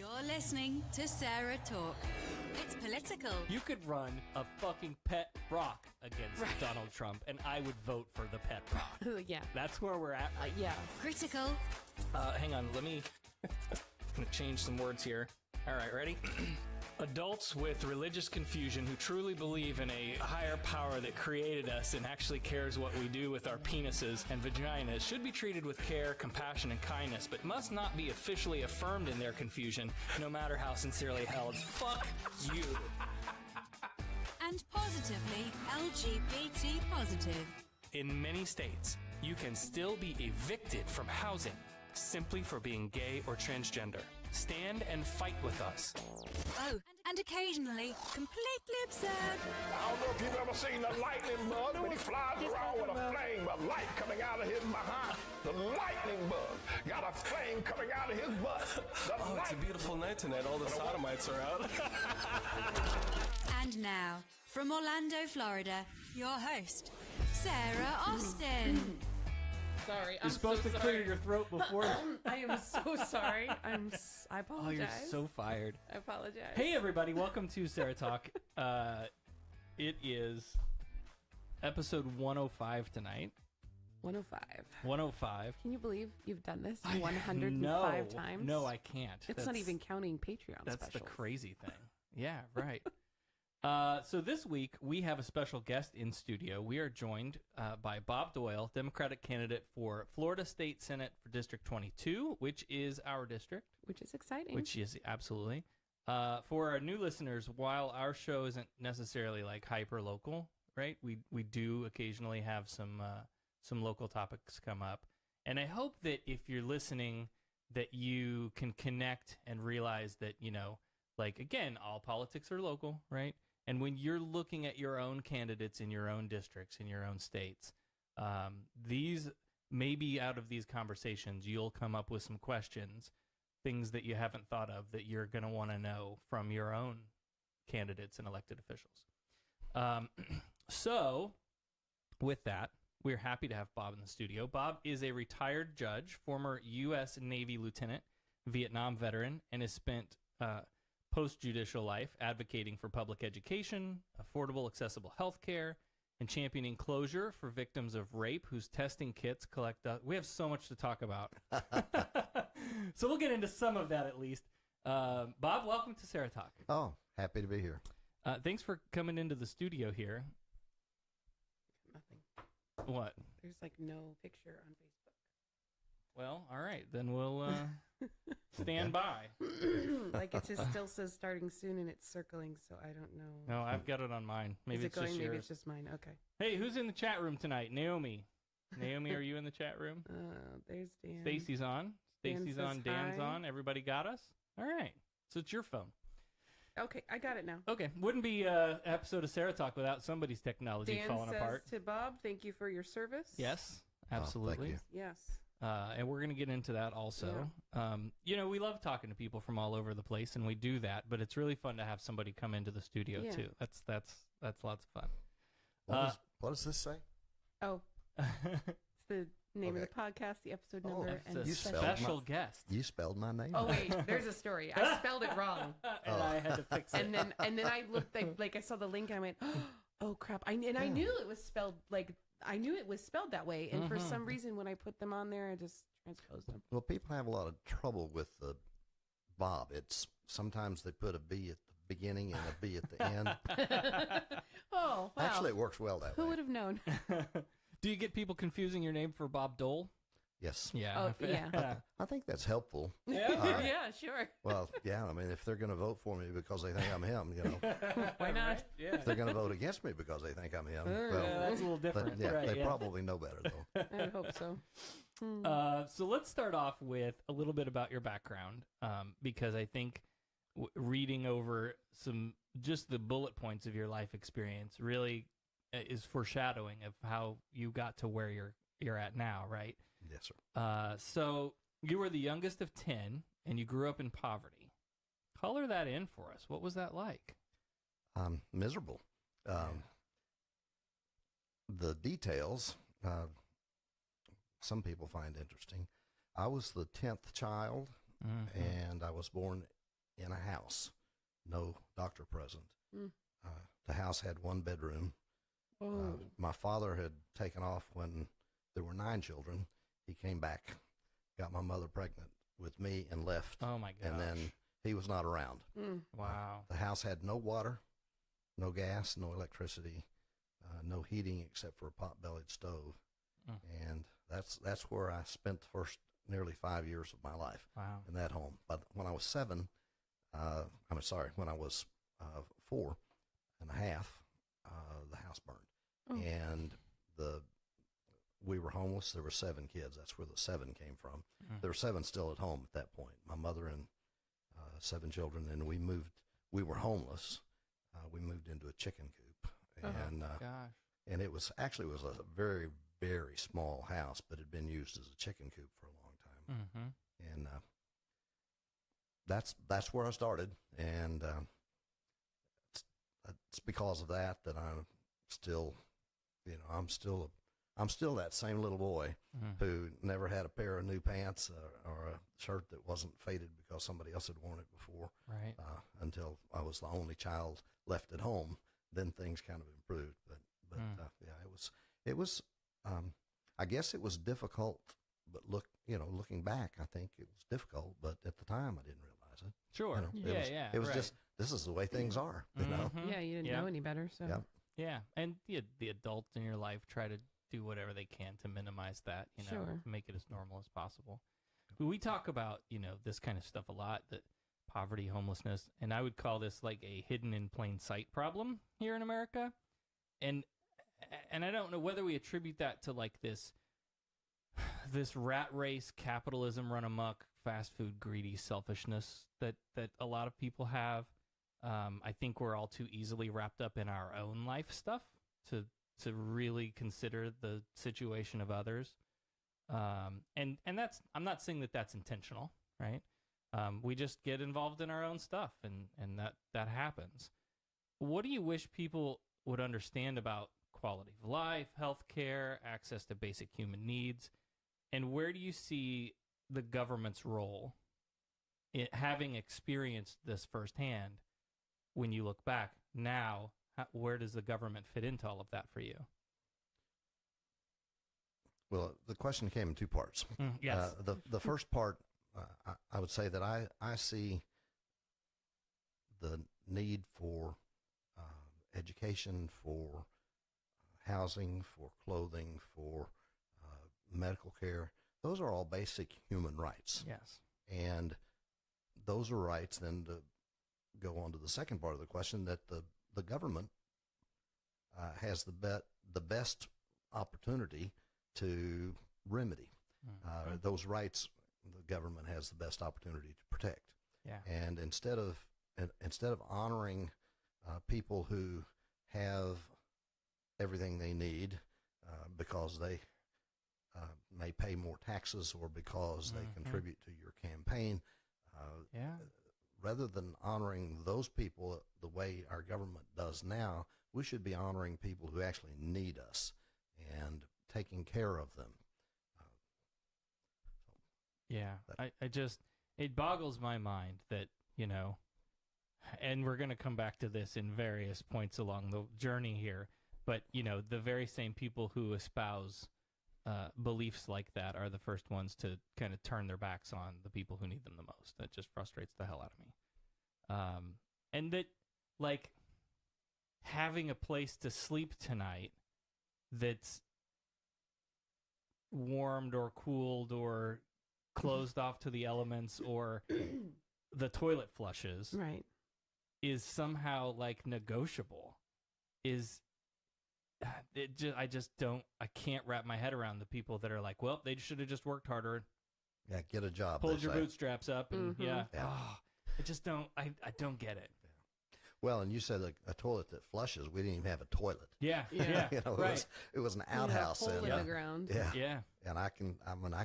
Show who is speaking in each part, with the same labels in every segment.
Speaker 1: You're listening to Sarah Talk. It's political.
Speaker 2: You could run a fucking pet rock against Donald Trump, and I would vote for the pet rock.
Speaker 3: Yeah.
Speaker 2: That's where we're at.
Speaker 3: Yeah.
Speaker 1: Critical.
Speaker 4: Hang on, let me I'm gonna change some words here. All right, ready? Adults with religious confusion who truly believe in a higher power that created us and actually cares what we do with our penises and vaginas should be treated with care, compassion, and kindness, but must not be officially affirmed in their confusion, no matter how sincerely held. Fuck you.
Speaker 1: And positively LGBT positive.
Speaker 4: In many states, you can still be evicted from housing simply for being gay or transgender. Stand and fight with us.
Speaker 1: Oh, and occasionally completely absurd.
Speaker 5: I don't know if you've ever seen a lightning bug, but he flies around with a flame of light coming out of his behind. The lightning bug got a flame coming out of his butt.
Speaker 6: It's a beautiful night tonight. All the sodomites are out.
Speaker 1: And now, from Orlando, Florida, your host, Sarah Austin.
Speaker 3: Sorry.
Speaker 2: You're supposed to clear your throat before.
Speaker 3: I am so sorry. I apologize.
Speaker 2: Oh, you're so fired.
Speaker 3: I apologize.
Speaker 2: Hey, everybody. Welcome to Sarah Talk. It is episode 105 tonight.
Speaker 3: 105.
Speaker 2: 105.
Speaker 3: Can you believe you've done this 105 times?
Speaker 2: No, I can't.
Speaker 3: It's not even counting Patreon
Speaker 2: That's
Speaker 3: specials.
Speaker 2: the crazy thing. Yeah, right. So this week, we have a special guest in studio. We are joined by Bob Doyle, Democratic candidate for Florida State Senate for District 22, which is our district.
Speaker 3: Which is exciting.
Speaker 2: Which is, absolutely. For our new listeners, while our show isn't necessarily like hyper-local, right, we do occasionally have some local topics come up. And I hope that if you're listening, that you can connect and realize that, you know, like, again, all politics are local, right? And when you're looking at your own candidates in your own districts, in your own states, these maybe out of these conversations, you'll come up with some questions, things that you haven't thought of that you're going to want to know from your own candidates and elected officials. So with that, we're happy to have Bob in the studio. Bob is a retired judge, former U.S. Navy lieutenant, Vietnam veteran, and has spent post-judicial life advocating for public education, affordable, accessible health care, and championing closure for victims of rape whose testing kits collect... we have so much to talk about. So we'll get into some of that at least. Bob, welcome to Sarah Talk.
Speaker 7: Oh, happy to be here.
Speaker 2: Thanks for coming into the studio here.
Speaker 3: Nothing.
Speaker 2: What?
Speaker 3: There's like no picture on Facebook.
Speaker 2: Well, all right. Then we'll stand by.
Speaker 3: Like it just still says starting soon and it's circling, so I don't know.
Speaker 2: No, I've got it on mine. Maybe
Speaker 3: Is it
Speaker 2: it's
Speaker 3: going?
Speaker 2: just
Speaker 3: Maybe
Speaker 2: yours.
Speaker 3: it's just mine. Okay.
Speaker 2: Hey, who's in the chat room tonight? Naomi. Naomi, are you in the chat room?
Speaker 3: There's Dan.
Speaker 2: Stacy's on. Stacy's
Speaker 3: Dan
Speaker 2: on.
Speaker 3: says
Speaker 2: Dan's
Speaker 3: hi.
Speaker 2: on. Everybody got us? All right. So it's your phone.
Speaker 3: Okay, I got it now.
Speaker 2: Okay. Wouldn't be an episode of Sarah Talk without somebody's technology
Speaker 3: Dan
Speaker 2: falling
Speaker 3: says
Speaker 2: apart.
Speaker 3: to Bob, thank you for your service.
Speaker 2: Yes, absolutely.
Speaker 7: thank you.
Speaker 3: Yes.
Speaker 2: And we're going to get into that also. You know, we love talking to people from all over the place, and we do that. But it's really fun to have somebody come into the studio
Speaker 3: Yeah.
Speaker 2: too. That's lots of fun.
Speaker 7: What does this say?
Speaker 3: Oh, it's the name of
Speaker 7: Okay.
Speaker 3: the podcast, the episode number,
Speaker 2: It's
Speaker 3: and
Speaker 2: a
Speaker 7: You
Speaker 3: special.
Speaker 7: spelled
Speaker 2: special
Speaker 7: my-
Speaker 2: guest,
Speaker 7: You spelled my name.
Speaker 3: Oh wait, there's a story. I spelled it wrong,
Speaker 2: and I had to fix it.
Speaker 3: and then I looked like I saw the link. And I went, oh crap! I knew it was spelled that way, and for some reason when I put them on there, I just transposed them.
Speaker 7: Well, people have a lot of trouble with the Bob. It's sometimes they put a B at the beginning and a B at the end.
Speaker 3: Oh, wow.
Speaker 7: Actually, it works well that
Speaker 3: Who
Speaker 7: way.
Speaker 3: would have known?
Speaker 2: Do you get people confusing your name for Bob Dole?
Speaker 7: Yes.
Speaker 2: Yeah.
Speaker 3: Oh, yeah.
Speaker 7: I think that's helpful.
Speaker 3: Yeah, sure.
Speaker 7: Well, yeah. I mean, if they're going to vote for me because they think I'm him, you know,
Speaker 3: Why not?
Speaker 7: if they're going to vote against me because they think I'm him,
Speaker 2: Yeah,
Speaker 7: well,
Speaker 2: that's a little different.
Speaker 7: but, yeah,
Speaker 2: right,
Speaker 7: they
Speaker 2: yeah.
Speaker 7: probably know better though.
Speaker 3: I hope so.
Speaker 2: So let's start off with a little bit about your background, because I think reading over just the bullet points of your life experience really is foreshadowing of how you got to where you're at now, right?
Speaker 7: Yes, sir.
Speaker 2: So you were the youngest of 10, and you grew up in poverty. Color that in for us. What was that like?
Speaker 7: Miserable. The details, some people find interesting. I was the 10th child, and I was born in a house, no doctor present.
Speaker 3: Mm.
Speaker 7: The house had one bedroom.
Speaker 3: Oh.
Speaker 7: My father had taken off when there were 9 children. He came back, got my mother pregnant with me, and left.
Speaker 2: Oh my gosh.
Speaker 7: And then he was not around.
Speaker 3: Mm.
Speaker 2: Wow.
Speaker 7: The house had no water, no gas, no electricity, no heating except for a pot-bellied stove.
Speaker 2: Mm.
Speaker 7: And that's where I spent the first nearly 5 years of my life.
Speaker 2: Wow.
Speaker 7: In that home. But when I was 7, when I was 4 and a half, the house burned.
Speaker 3: Oh.
Speaker 7: And we were homeless. There were 7 kids. That's where the 7 came from.
Speaker 2: Mm.
Speaker 7: There were 7 still at home at that point. My mother and 7 children. And we were homeless. We moved into a chicken coop. And
Speaker 2: Gosh.
Speaker 7: and it was a very, very small house, but it had been used as a chicken coop for a long time.
Speaker 2: Mm-hmm.
Speaker 7: And that's where I started, and it's because of that I'm still, I'm still that same little boy who never had a pair of new pants or a shirt that wasn't faded because somebody else had worn it before.
Speaker 2: Right.
Speaker 7: Until I was the only child left at home, then things kind of improved. But yeah, it was. I guess it was difficult, but looking back, I think it was difficult. But at the time, I didn't realize it.
Speaker 2: Sure.
Speaker 7: It was
Speaker 2: right.
Speaker 7: just, this is the way things are. You know.
Speaker 2: Mhm.
Speaker 3: Yeah, you didn't
Speaker 2: Yeah.
Speaker 3: know any better, so.
Speaker 7: Yep.
Speaker 2: Yeah, and the adults in your life try to do whatever they can to minimize that,
Speaker 3: Sure.
Speaker 2: make it as normal as possible. We talk about, this kind of stuff a lot, that poverty, homelessness, and I would call this like a hidden in plain sight problem here in America. And I don't know whether we attribute that to like this rat race, capitalism run amok, fast food greedy selfishness that a lot of people have. I think we're all too easily wrapped up in our own life stuff to really consider the situation of others. And that's, I'm not saying that that's intentional, right? We just get involved in our own stuff, and that happens. What do you wish people would understand about quality of life, healthcare, access to basic human needs, and where do you see the government's role in having experienced this firsthand? When you look back now, where does the government fit into all of that for you?
Speaker 7: Well, the question came in 2 parts.
Speaker 2: Yes.
Speaker 7: The first part, I would say that I see the need for education, for housing, for clothing, for medical care. Those are all basic human rights.
Speaker 2: Yes.
Speaker 7: And those are rights then to go on to the second part of the question, that the government has the best opportunity to remedy those rights. The government has the best opportunity to protect.
Speaker 2: Yeah.
Speaker 7: And instead of honoring people who have everything they need because they may pay more taxes or because they contribute to your campaign, rather than honoring those people the way our government does now, we should be honoring people who actually need us and taking care of them.
Speaker 2: It boggles my mind that, and we're going to come back to this in various points along the journey here, but, the very same people who espouse beliefs like that are the first ones to kind of turn their backs on the people who need them the most. That just frustrates the hell out of me. And that, like, having a place to sleep tonight that's warmed or cooled or closed off to the elements or the toilet flushes
Speaker 3: Right.
Speaker 2: is somehow like negotiable. I can't wrap my head around the people that are like, well, they should have just worked harder,
Speaker 7: Yeah, get a job.
Speaker 2: pulled
Speaker 7: they
Speaker 2: your
Speaker 7: say.
Speaker 2: bootstraps up, and
Speaker 7: Yeah.
Speaker 2: I just don't. I don't get it.
Speaker 7: Well, and you said a toilet that flushes. We didn't even have a toilet.
Speaker 2: Yeah,
Speaker 3: Yeah.
Speaker 2: right.
Speaker 7: It was an
Speaker 3: You know,
Speaker 7: outhouse.
Speaker 3: hole in
Speaker 7: and,
Speaker 3: the ground.
Speaker 7: yeah.
Speaker 2: Yeah.
Speaker 7: And I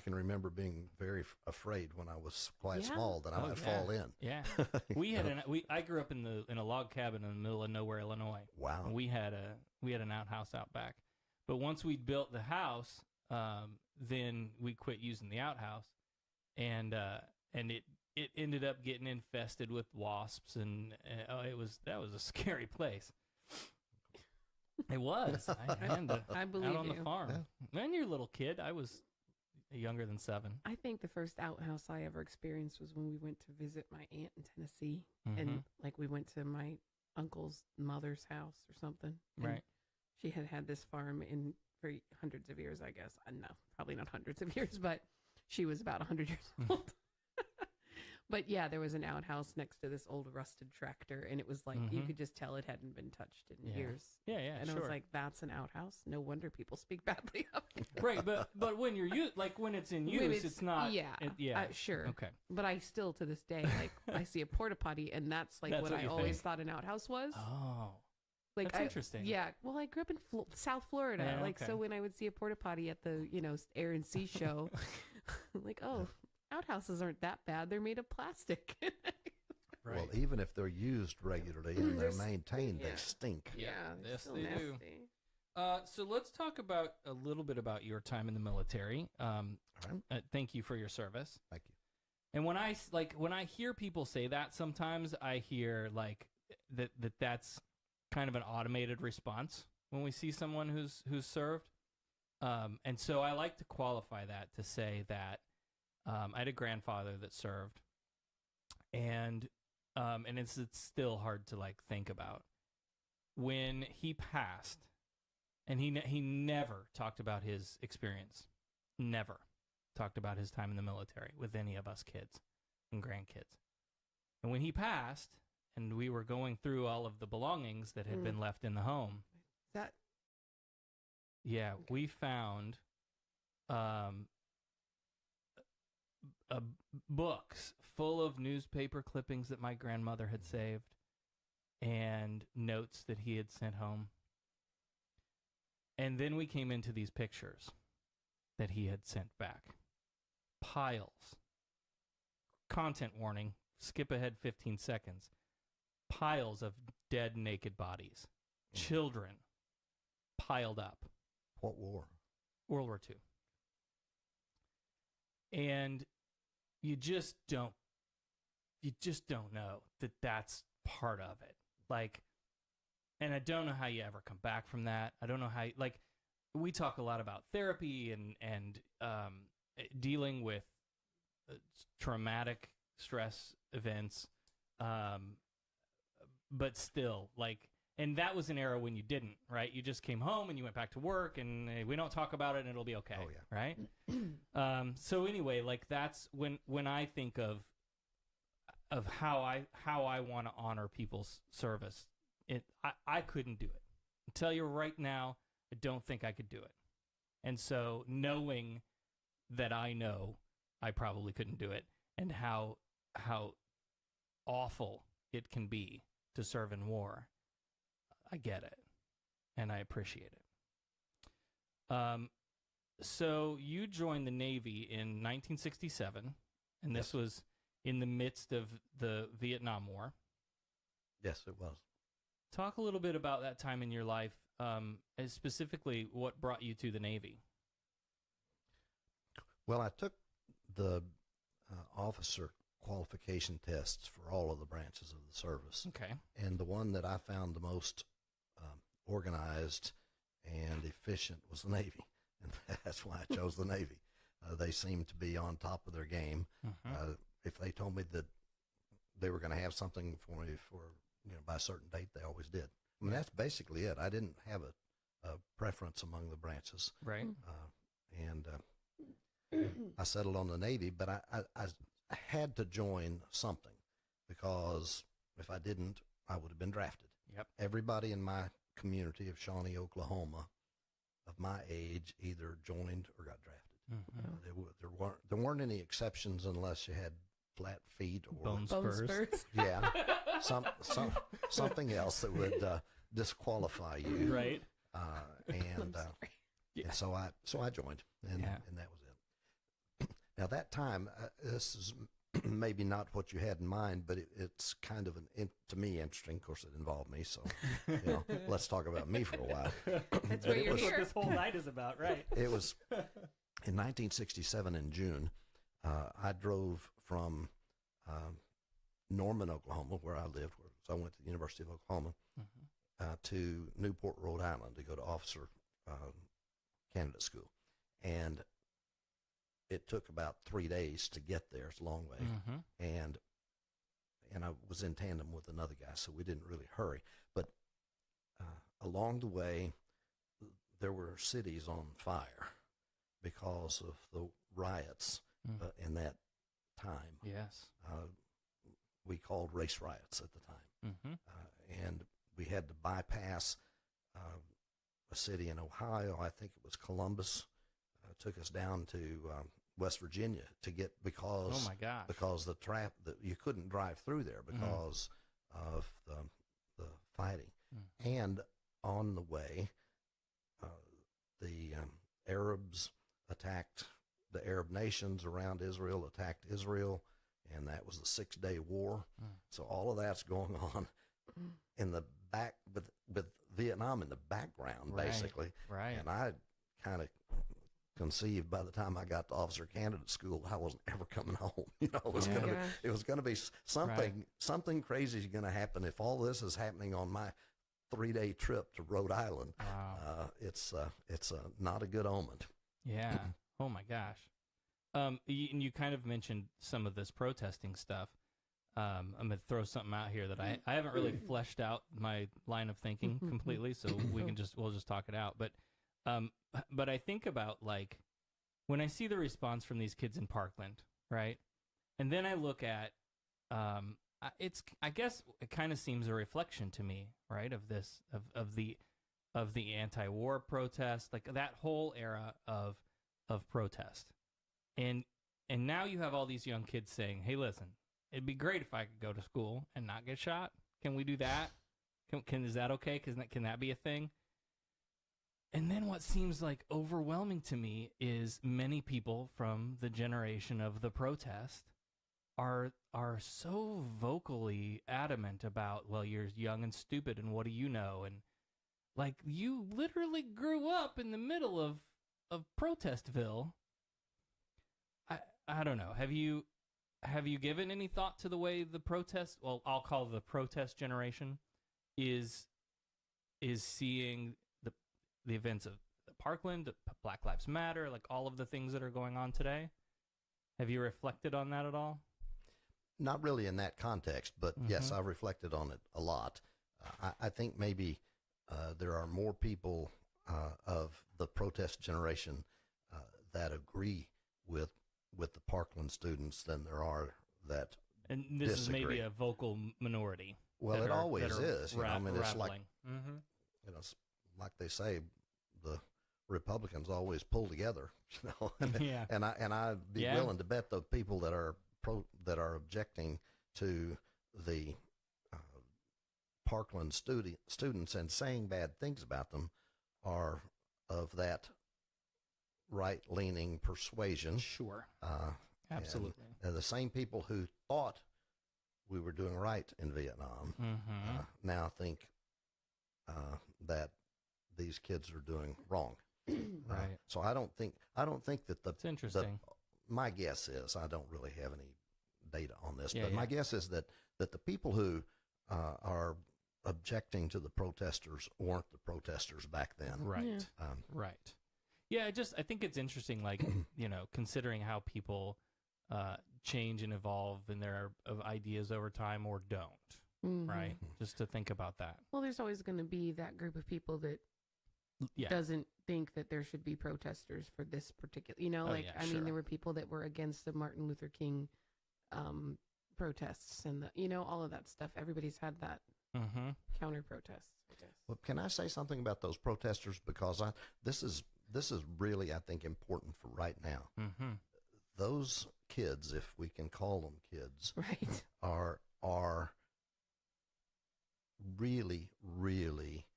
Speaker 7: can remember being very afraid when I was quite
Speaker 3: Yeah.
Speaker 7: small that I might fall in.
Speaker 2: Yeah. I grew up in a log cabin in the middle of nowhere, Illinois.
Speaker 7: Wow.
Speaker 2: And we had an outhouse out back. But once we'd built the house, then we quit using the outhouse, and it ended up getting infested with wasps, and that was a scary place. It was.
Speaker 3: I believe
Speaker 2: out on
Speaker 3: you.
Speaker 2: the farm. When you're a little kid, I was younger than 7.
Speaker 3: I think the first outhouse I ever experienced was when we went to visit my aunt in Tennessee, and like we went to my uncle's mother's house or something. And
Speaker 2: Right.
Speaker 3: She had this farm for hundreds of years, I guess. No, probably not hundreds of years, but she was about 100 years old. But yeah, there was an outhouse next to this old rusted tractor, and it was like you could just tell it hadn't been touched in years.
Speaker 2: Yeah,
Speaker 3: And I was like, "That's an outhouse. No wonder people speak badly of it."
Speaker 2: Right, but when you're when it's in use, it's not.
Speaker 3: Yeah, sure.
Speaker 2: Okay.
Speaker 3: But I still, to this day, like I see a porta potty, and that's like
Speaker 2: That's
Speaker 3: what
Speaker 2: what
Speaker 3: I
Speaker 2: you
Speaker 3: always
Speaker 2: think.
Speaker 3: thought an outhouse was.
Speaker 2: Oh,
Speaker 3: Like
Speaker 2: that's interesting.
Speaker 3: Yeah. Well, I grew up in South Florida.
Speaker 2: Yeah,
Speaker 3: like,
Speaker 2: okay.
Speaker 3: so when I would see a porta potty at the, Air and Sea show, like, oh, outhouses aren't that bad. They're made of plastic.
Speaker 2: Right.
Speaker 7: Well, even if they're used regularly and they're maintained, they stink.
Speaker 3: Yeah. they're
Speaker 2: Yes,
Speaker 3: still
Speaker 2: they do.
Speaker 3: nasty.
Speaker 2: So let's talk about a little bit about your time in the military.
Speaker 7: right.
Speaker 2: Thank you for your service.
Speaker 7: Thank you.
Speaker 2: And when I hear people say that, sometimes I hear like that's kind of an automated response when we see someone who's served. And so I like to qualify that to say that I had a grandfather that served, and it's still hard to like think about when he passed, and he never talked about his experience, never talked about his time in the military with any of us kids and grandkids. And when he passed, and we were going through all of the belongings that had been left in the home, we found books full of newspaper clippings that my grandmother had saved and notes that he had sent home. And then we came into these pictures that he had sent back. Piles. Content warning. Skip ahead 15 seconds. Piles of dead, naked bodies. Children piled up.
Speaker 7: What war?
Speaker 2: World War II. And you just don't know that that's part of it. Like, and I don't know how you ever come back from that. I don't know how, like, we talk a lot about therapy and dealing with traumatic stress events. But still, like, and that was an era when you didn't, right? You just came home and you went back to work, and we don't talk about it, and it'll be okay.
Speaker 7: Oh, yeah.
Speaker 2: Right? So anyway, like, that's when I think of how I want to honor people's service. I couldn't do it. I'll tell you right now, I don't think I could do it. And so knowing that I know I probably couldn't do it, and how awful it can be to serve in war, I get it, and I appreciate it. So you joined the Navy in 1967, and this was in the midst of the Vietnam War.
Speaker 7: Yes, it was.
Speaker 2: Talk a little bit about that time in your life, and specifically what brought you to the Navy.
Speaker 7: Well, I took the officer qualification tests for all of the branches of the service.
Speaker 2: Okay.
Speaker 7: And the one that I found the most organized and efficient was the Navy. And that's why I chose the Navy. They seemed to be on top of their game. If they told me that they were going to have something for me by a certain date, they always did. I mean, that's basically it. I didn't have a preference among the branches.
Speaker 2: Right.
Speaker 7: And I settled on the Navy, but I had to join something, because if I didn't, I would have been drafted.
Speaker 2: Yep.
Speaker 7: Everybody in my community of Shawnee, Oklahoma, of my age, either joined or got drafted. There weren't any exceptions unless you had flat feet or
Speaker 2: Bone spurs.
Speaker 7: Yeah, something else that would disqualify you.
Speaker 2: Right.
Speaker 7: And so I joined, and that was it. Now that time, this is maybe not what you had in mind, but it's kind of to me interesting. Of course, it involved me, so let's talk about me for a while.
Speaker 3: That's what you're here.
Speaker 2: This whole night is about, right?
Speaker 7: It was in 1967 in June. I drove from Norman, Oklahoma, where I lived, so I went to the University of Oklahoma, to Newport, Rhode Island to go to officer candidate school. And it took about 3 days to get there. It's a long way. And I was in tandem with another guy, so we didn't really hurry. But along the way, there were cities on fire because of the riots in that time.
Speaker 2: Yes.
Speaker 7: We called race riots at the time. And we had to bypass a city in Ohio. I think it was Columbus. Took us down to West Virginia to get, because
Speaker 2: Oh my gosh.
Speaker 7: because the you couldn't drive through there because of the fighting. And on the way, the Arabs attacked, the Arab nations around Israel attacked Israel, and that was the 6-day war. So all of that's going on in the back, with Vietnam in the background, basically.
Speaker 2: Right.
Speaker 7: And I kind of conceived by the time I got to officer candidate school, I wasn't ever coming home. It was going to be something crazy is going to happen if all this is happening on my 3-day trip to Rhode Island.
Speaker 2: Wow.
Speaker 7: It's not a good omen.
Speaker 2: Yeah. Oh my gosh. You kind of mentioned some of this protesting stuff. I'm gonna throw something out here that I haven't really fleshed out my line of thinking completely, so we'll just talk it out. But I think about, like, when I see the response from these kids in Parkland, right, and then I look at I guess it kind of seems a reflection to me, right, of this of the anti-war protest, like that whole era of protest, and now you have all these young kids saying, "Hey, listen, it'd be great if I could go to school and not get shot. Can we do that? Is that okay? Can that be a thing?" And then what seems like overwhelming to me is many people from the generation of the protest are so vocally adamant about, well, you're young and stupid, and what do you know? And like, you literally grew up in the middle of Protestville. I don't know. Have you given any thought to the way the protest, well, I'll call the protest generation, is seeing the events of Parkland, Black Lives Matter, like all of the things that are going on today? Have you reflected on that at all?
Speaker 7: Not really in that context, but yes, I've reflected on it a lot. I think maybe there are more people of the protest generation that agree with the Parkland students than there are that
Speaker 2: And this
Speaker 7: disagree.
Speaker 2: is maybe a vocal minority.
Speaker 7: Well, it always is.
Speaker 2: I mean,
Speaker 7: it's like, it's like they say, the Republicans always pull together.
Speaker 2: Yeah.
Speaker 7: And I'd be willing to bet the people that are objecting to the Parkland students and saying bad things about them are of that right-leaning persuasion.
Speaker 2: Sure. Absolutely.
Speaker 7: And the same people who thought we were doing right in Vietnam now think that these kids are doing wrong.
Speaker 2: Right.
Speaker 7: So I don't think that
Speaker 2: It's interesting.
Speaker 7: my guess is, I don't really have any data on this,
Speaker 2: Yeah,
Speaker 7: but
Speaker 2: yeah.
Speaker 7: my guess is that the people who are objecting to the protesters weren't the protesters back then.
Speaker 2: Right.
Speaker 3: Yeah.
Speaker 2: Right. Yeah, I think it's interesting, like, considering how people change and evolve in their ideas over time or don't, right? Just to think about that.
Speaker 3: Well, there's always going to be that group of people that
Speaker 2: Yeah.
Speaker 3: doesn't think that there should be protesters for this particular,
Speaker 2: yeah, sure.
Speaker 3: mean, there were people that were against the Martin Luther King protests and all of that stuff. Everybody's had that counter protest, I guess.
Speaker 7: Well, can I say something about those protesters? Because this is really, I think, important for right now. Those kids, if we can call them kids,
Speaker 3: Right.
Speaker 7: are really, really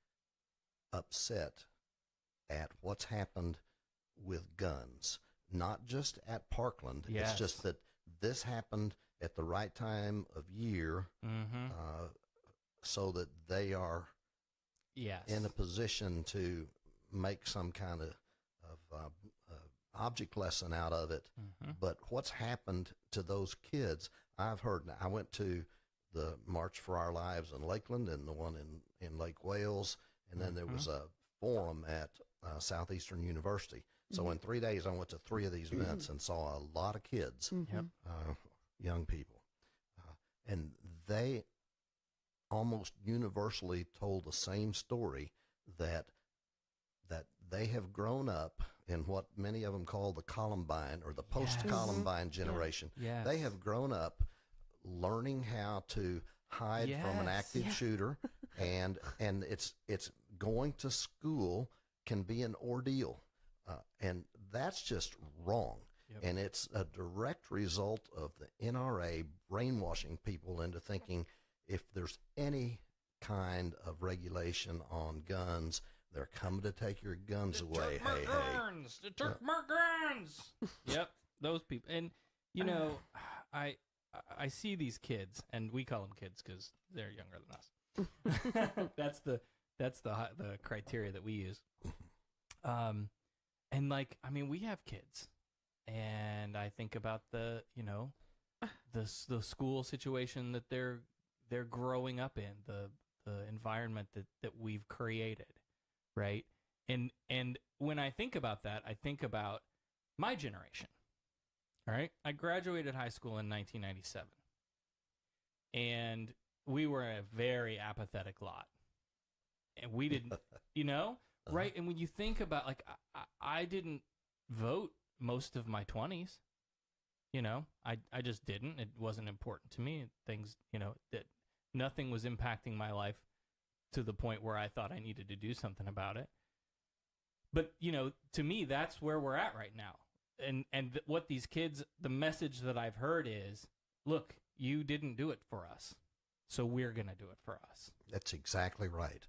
Speaker 7: upset at what's happened with guns. Not just at Parkland.
Speaker 2: Yes.
Speaker 7: It's just that this happened at the right time of year, so that they are
Speaker 2: Yes.
Speaker 7: in a position to make some kind of object lesson out of it. But what's happened to those kids, I've heard. I went to the March for Our Lives in Lakeland and the one in Lake Wales, and then there was a forum at Southeastern University. So in 3 days, I went to 3 of these events and saw a lot of kids, young people, and they almost universally told the same story, that they have grown up in what many of them call the Columbine or the post-Columbine generation.
Speaker 2: Yes.
Speaker 7: They have grown up learning how to hide from an active shooter, and it's going to school can be an ordeal, and that's just wrong.
Speaker 2: Yep.
Speaker 7: And it's a direct result of the NRA brainwashing people into thinking if there's any kind of regulation on guns, they're coming to take your guns away.
Speaker 2: They took my guns. Yep, those people. And you know, I see these kids, and we call them kids because they're younger than us. that's the criteria that we use. And like, I mean, we have kids, and I think about the school situation that they're growing up in, the environment that we've created, right? And when I think about that, I think about my generation. All right, I graduated high school in 1997, and we were a very apathetic lot, and we didn't, right? And when you think about, like, I didn't vote most of my 20s. I just didn't. It wasn't important to me. Things, that nothing was impacting my life to the point where I thought I needed to do something about it. But, to me, that's where we're at right now. And what these kids, the message that I've heard is, look, you didn't do it for us, so we're going to do it for us.
Speaker 7: That's exactly right.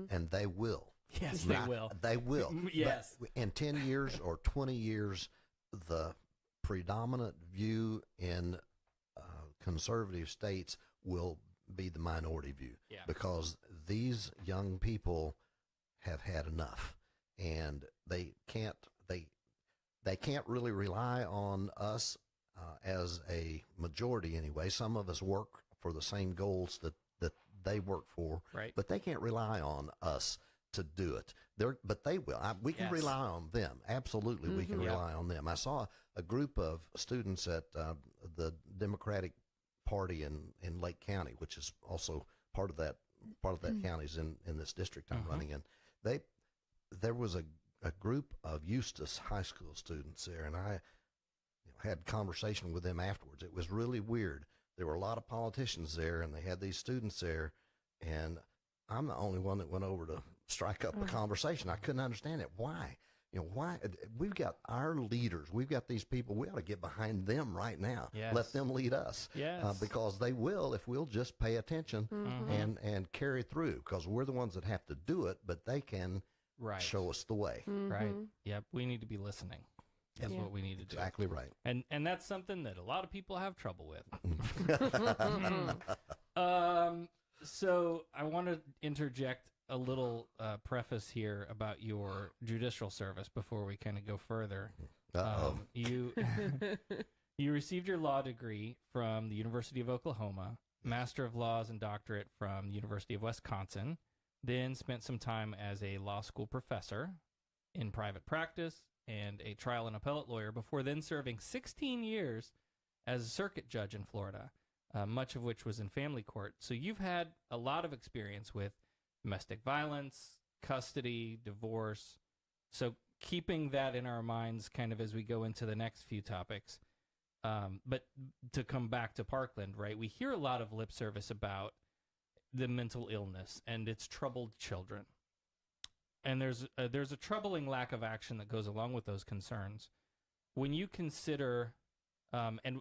Speaker 7: And they will.
Speaker 2: Yes, they will.
Speaker 7: They will.
Speaker 2: Yes.
Speaker 7: But in 10 years or 20 years, the predominant view in conservative states will be the minority view, because these young people have had enough, and they can't really rely on us as a majority anyway. Some of us work for the same goals that they work for,
Speaker 2: right?
Speaker 7: But they can't rely on us to do it. But they will. We can rely on them. Absolutely, we can rely on them. I saw a group of students at the Democratic Party in Lake County, which is also part of that county's in this district I'm running in. There was a group of Eustis High School students there, and I had conversation with them afterwards. It was really weird. There were a lot of politicians there, and they had these students there, and I'm the only one that went over to strike up a conversation. I couldn't understand it. Why? Why? We've got our leaders. We've got these people. We ought to get behind them right now.
Speaker 2: Yes.
Speaker 7: Let them lead us.
Speaker 2: Yes.
Speaker 7: Because they will if we'll just pay attention and carry through, because we're the ones that have to do it, but they can show us the way.
Speaker 2: Right. Yep. We need to be listening. That's what we need to do.
Speaker 7: Exactly right.
Speaker 2: And that's something that a lot of people have trouble with. So I want to interject a little preface here about your judicial service before we kind of go further. You received your law degree from the University of Oklahoma, Master of Laws and doctorate from the University of Wisconsin, then spent some time as a law school professor in private practice and a trial and appellate lawyer before then serving 16 years as a circuit judge in Florida, much of which was in family court. So you've had a lot of experience with domestic violence, custody, divorce. So keeping that in our minds kind of as we go into the next few topics. But to come back to Parkland, right, we hear a lot of lip service about the mental illness and its troubled children. And there's a troubling lack of action that goes along with those concerns. When you consider, and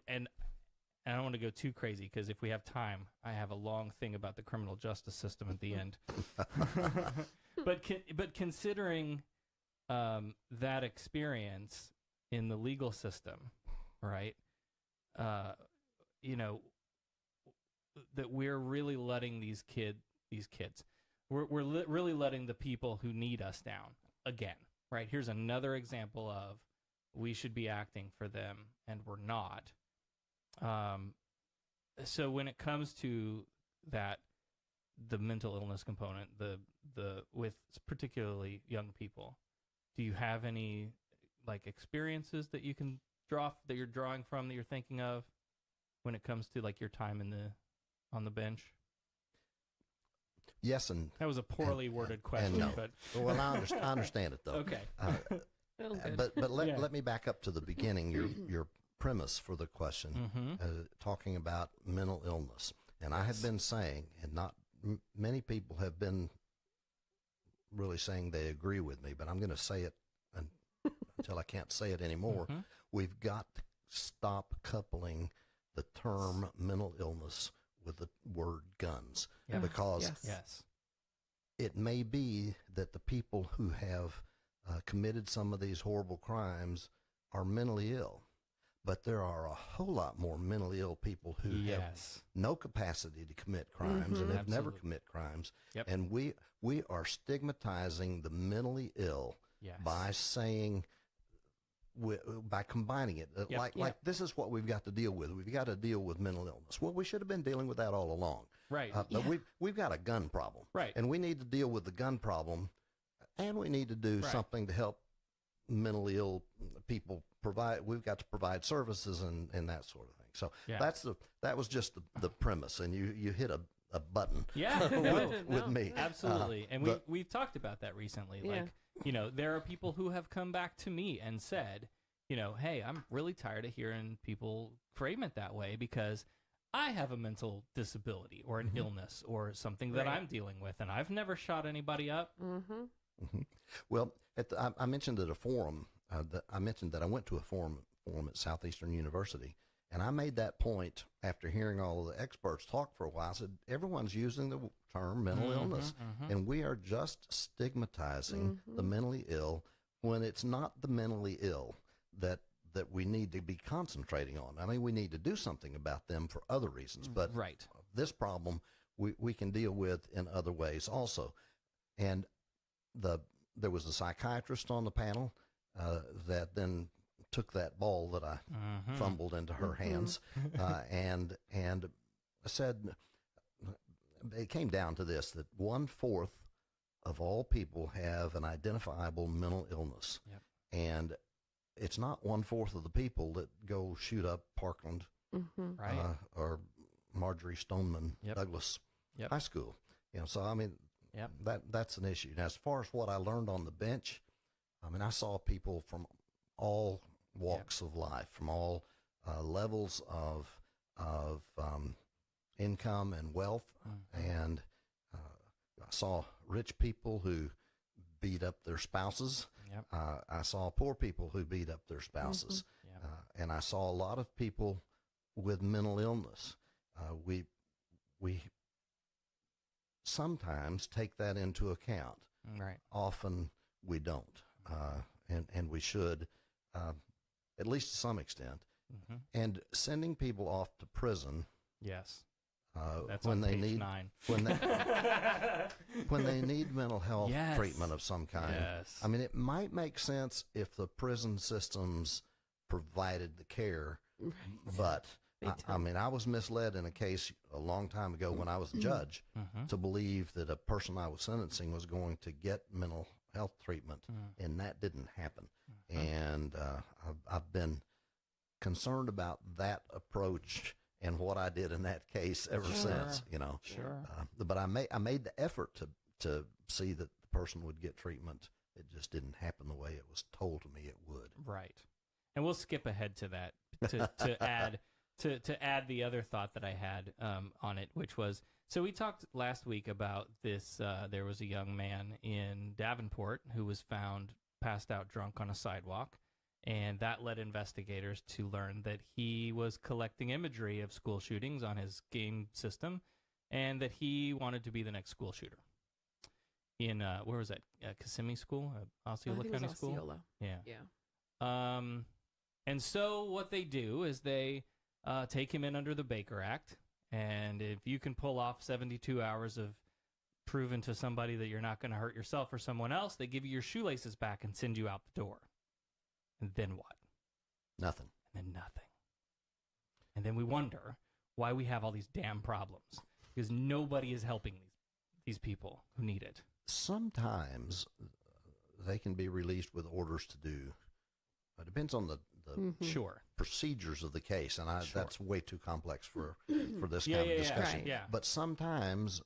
Speaker 2: I don't want to go too crazy because if we have time, I have a long thing about the criminal justice system at the end. But considering that experience in the legal system, right? That we're really letting these kids. We're really letting the people who need us down again, right? Here's another example of we should be acting for them and we're not. so when it comes to that, the mental illness component, the with particularly young people, do you have any like experiences that you can that you're drawing from, that you're thinking of when it comes to like your time on the bench?
Speaker 7: Yes, and
Speaker 2: that was a poorly worded question.
Speaker 7: No.
Speaker 2: But
Speaker 7: well, I understand it though.
Speaker 2: Okay.
Speaker 7: But let me back up to the beginning. Your premise for the question, talking about mental illness, and I have been saying, and not many people have been really saying they agree with me, but I'm going to say it until I can't say it anymore. We've got to stop coupling the term mental illness with the word guns, because it may be that the people who have committed some of these horrible crimes are mentally ill, but there are a whole lot more mentally ill people who have no capacity to commit crimes and have never commit crimes. And we are stigmatizing the mentally ill by saying, by combining it, like this is what we've got to deal with. We've got to deal with mental illness. Well, we should have been dealing with that all along.
Speaker 2: Right.
Speaker 7: But we've got a gun problem.
Speaker 2: Right.
Speaker 7: And we need to deal with the gun problem, and we need to do something to help mentally ill people we've got to provide services and that sort of thing. So that was just the premise, and you hit a button with me.
Speaker 2: Absolutely. And we've talked about that recently. Like, there are people who have come back to me and said, hey, I'm really tired of hearing people frame it that way, because I have a mental disability or an illness or something that I'm dealing with, and I've never shot anybody up.
Speaker 7: Well, I mentioned at a forum, I mentioned that I went to a forum at Southeastern University, and I made that point after hearing all of the experts talk for a while. I said, everyone's using the term mental illness, and we are just stigmatizing the mentally ill when it's not the mentally ill that we need to be concentrating on. I mean, we need to do something about them for other reasons, but this problem we can deal with in other ways also. And there was a psychiatrist on the panel that then took that ball that I fumbled into her hands, and said, it came down to this, that 1/4 of all people have an identifiable mental illness. And it's not 1/4 of the people that go shoot up Parkland or Marjorie Stoneman Douglas High School. So I mean, that's an issue. Now, as far as what I learned on the bench, I mean, I saw people from all walks of life, from all levels of income and wealth, and I saw rich people who beat up their spouses. I saw poor people who beat up their spouses, and I saw a lot of people with mental illness. We sometimes take that into account. Often we don't, and we should, at least to some extent. And sending people off to prison.
Speaker 2: That's
Speaker 7: when
Speaker 2: on
Speaker 7: they
Speaker 2: page
Speaker 7: need
Speaker 2: 9.
Speaker 7: when they need mental health treatment of some kind. I mean, it might make sense if the prison systems provided the care, but I mean, I was misled in a case a long time ago when I was a judge to believe that a person I was sentencing was going to get mental health treatment, and that didn't happen. And I've been concerned about that approach and what I did in that case ever since, but I made the effort to see that the person would get treatment. It just didn't happen the way it was told to me it would.
Speaker 2: Right. And we'll skip ahead to that to add to add the other thought that I had on it, which was, so we talked last week about this. There was a young man in Davenport who was found passed out drunk on a sidewalk. And that led investigators to learn that he was collecting imagery of school shootings on his game system, and that he wanted to be the next school shooter. In, where was that? Kissimmee School? Osceola County School?
Speaker 3: Osceola.
Speaker 2: Yeah. And so what they do is they take him in under the Baker Act, and if you can pull off 72 hours of proving to somebody that you're not going to hurt yourself or someone else, they give you your shoelaces back and send you out the door. And then what?
Speaker 7: Nothing.
Speaker 2: And then nothing. And then we wonder, why we have all these damn problems, because nobody is helping these people who need it.
Speaker 7: Sometimes they can be released with orders to do. It depends on the
Speaker 2: Sure.
Speaker 7: procedures of the case, and that's way too complex for this
Speaker 2: Yeah,
Speaker 7: kind
Speaker 2: yeah,
Speaker 7: of
Speaker 2: yeah.
Speaker 7: discussion.
Speaker 3: Right.
Speaker 2: Yeah.
Speaker 7: But sometimes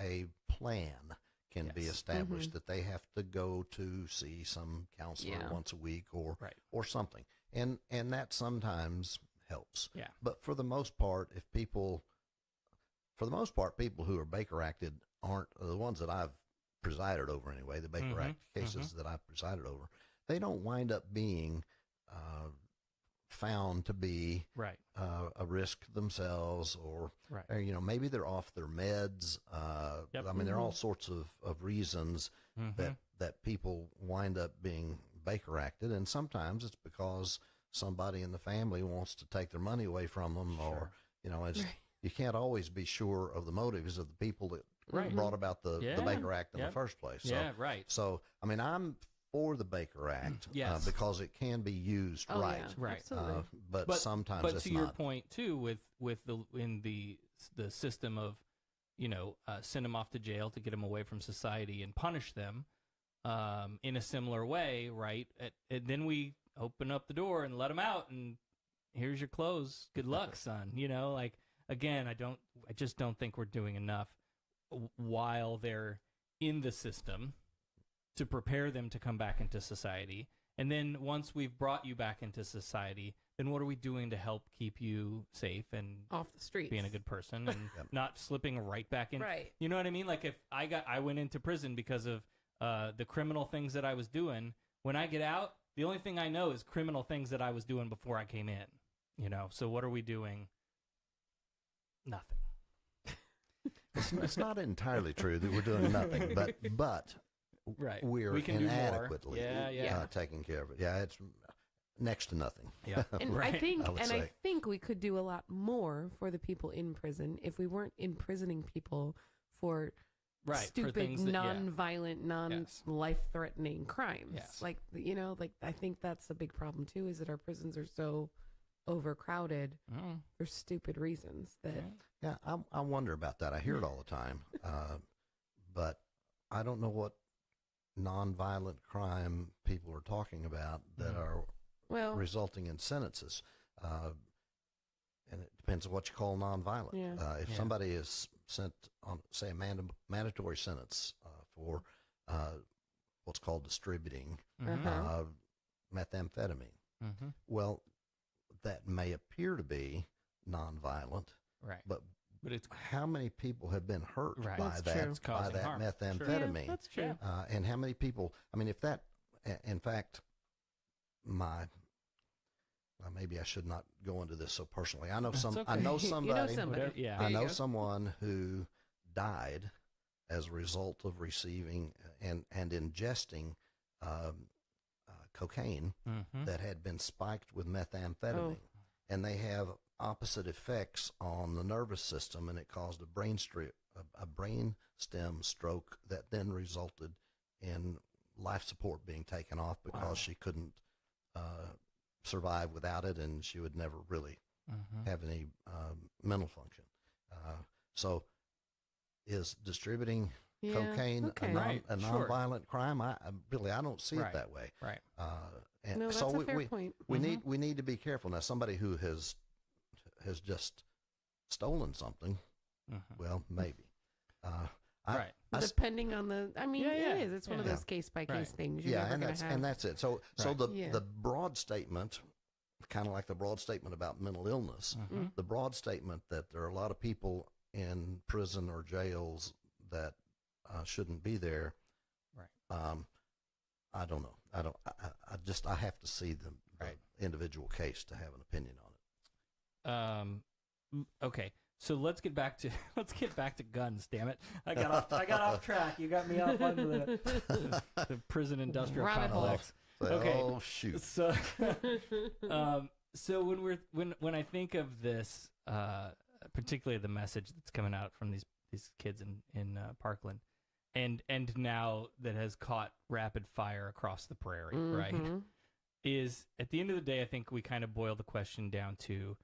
Speaker 7: a plan can be
Speaker 2: Yes.
Speaker 7: established that they have to go to see some counselor
Speaker 3: Yeah.
Speaker 7: once a week or
Speaker 2: Right.
Speaker 7: something, and that sometimes helps.
Speaker 2: Yeah.
Speaker 7: But for the most part, people who are Baker acted aren't the ones that I've presided over anyway. The Baker Act cases that I've presided over, they don't wind up being found to be
Speaker 2: Right.
Speaker 7: a risk themselves, or
Speaker 2: Right.
Speaker 7: maybe they're off their meds.
Speaker 2: Yep.
Speaker 7: I mean, there are all sorts of reasons that people wind up being Baker acted, and sometimes it's because somebody in the family wants to take their money away from them, or you can't always be sure of the motives of the people that brought about the Baker Act in the first place. So,
Speaker 2: Yeah, right.
Speaker 7: So, I mean, I'm for the Baker Act
Speaker 2: Yes.
Speaker 7: because it can be used
Speaker 3: Oh,
Speaker 7: right.
Speaker 3: yeah,
Speaker 2: Right.
Speaker 3: absolutely.
Speaker 7: But sometimes
Speaker 2: but
Speaker 7: it's
Speaker 2: to your
Speaker 7: not.
Speaker 2: point too, with the system of send them off to jail to get them away from society and punish them in a similar way, right? And then we open up the door and let them out, and here's your clothes. Good luck, son. Again, I just don't think we're doing enough while they're in the system to prepare them to come back into society. And then once we've brought you back into society, then what are we doing to help keep you safe and
Speaker 3: Off the streets.
Speaker 2: being a good person and not slipping right back in?
Speaker 3: Right.
Speaker 2: You know what I mean? Like, if I went into prison because of the criminal things that I was doing, when I get out, the only thing I know is criminal things that I was doing before I came in. So what are we doing? Nothing.
Speaker 7: It's not entirely true that we're doing nothing, but
Speaker 2: Right.
Speaker 7: we're
Speaker 2: We can do more.
Speaker 7: inadequately
Speaker 2: Yeah.
Speaker 7: taking care of it. Yeah, it's next to nothing.
Speaker 2: Yeah.
Speaker 3: And
Speaker 2: Right.
Speaker 3: I think we could do a lot more for the people in prison if we weren't imprisoning people for
Speaker 2: Right, for
Speaker 3: stupid,
Speaker 2: things that-
Speaker 3: non-violent, non-life-threatening crimes.
Speaker 2: Yes.
Speaker 3: Like I think that's a big problem too. Is that our prisons are so overcrowded for stupid reasons that
Speaker 7: Yeah, I wonder about that. I hear it all the time, but I don't know what nonviolent crime people are talking about that are resulting in sentences. And it depends on what you call nonviolent.
Speaker 3: Yeah.
Speaker 7: If somebody is sent on, say, a mandatory sentence for what's called distributing methamphetamine, well, that may appear to be nonviolent,
Speaker 2: Right.
Speaker 7: but
Speaker 2: it's
Speaker 7: how many people have been hurt
Speaker 2: Right.
Speaker 7: by
Speaker 3: That's
Speaker 7: that
Speaker 3: true.
Speaker 2: It's
Speaker 7: by
Speaker 2: causing
Speaker 7: that
Speaker 2: harm.
Speaker 7: methamphetamine?
Speaker 3: Yeah, that's true.
Speaker 7: And how many people? I mean, if that, in fact, well, maybe I should not go into this so personally. I know
Speaker 2: okay.
Speaker 7: I know somebody.
Speaker 2: Whatever- yeah.
Speaker 7: I
Speaker 3: There you
Speaker 7: know
Speaker 3: go.
Speaker 7: someone who died as a result of receiving and ingesting cocaine that had been spiked with methamphetamine, and they have opposite effects on the nervous system, and it caused a brain stem stroke that then resulted in life support being taken off because she couldn't survive without it, and she would never really have any mental function. So is distributing cocaine
Speaker 3: okay.
Speaker 7: a nonviolent crime? I don't see it that way.
Speaker 2: Right.
Speaker 7: And
Speaker 3: No, that's
Speaker 7: so
Speaker 3: a fair point.
Speaker 7: we need to be careful. Now, somebody who has just stolen something, well, maybe.
Speaker 2: Right.
Speaker 3: Depending on the, it is. It's one of
Speaker 2: Yeah.
Speaker 3: those case by case
Speaker 2: Right.
Speaker 3: things. You're never gonna have.
Speaker 7: and that's it. So
Speaker 2: Right.
Speaker 7: the broad statement, kind of like the broad statement about mental illness, the broad statement that there are a lot of people in prison or jails that shouldn't be there.
Speaker 2: Right.
Speaker 7: I don't know. I have to see the individual case to have an opinion on it.
Speaker 2: Okay. So let's get back to guns. Damn it! I got off track. You got me off on the prison industrial
Speaker 3: Rabbit hole.
Speaker 2: complex.
Speaker 7: Okay.
Speaker 2: Okay.
Speaker 7: Oh shoot.
Speaker 2: So, so when I think of this, particularly the message that's coming out from these kids in Parkland, and now that has caught rapid fire across the prairie, right? Is at the end of the day, I think we kind of boil the question down to: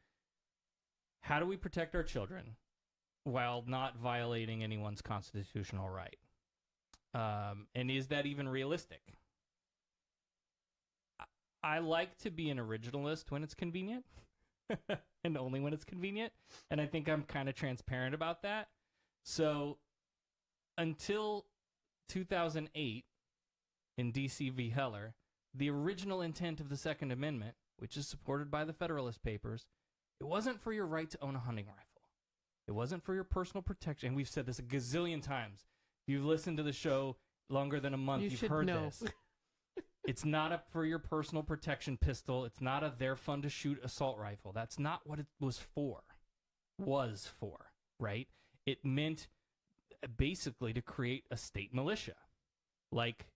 Speaker 2: how do we protect our children while not violating anyone's constitutional right? And is that even realistic? I like to be an originalist when it's convenient and only when it's convenient. And I think I'm kind of transparent about that. So until 2008 in D.C. v. Heller, the original intent of the Second Amendment, which is supported by the Federalist Papers, it wasn't for your right to own a hunting rifle. It wasn't for your personal protection. And we've said this a gazillion times. If you've listened to the show longer than a month, you've heard this. It's not for your personal protection pistol. It's not a they're fun to shoot assault rifle. That's not what it was for. Right? It meant basically to create a state militia, like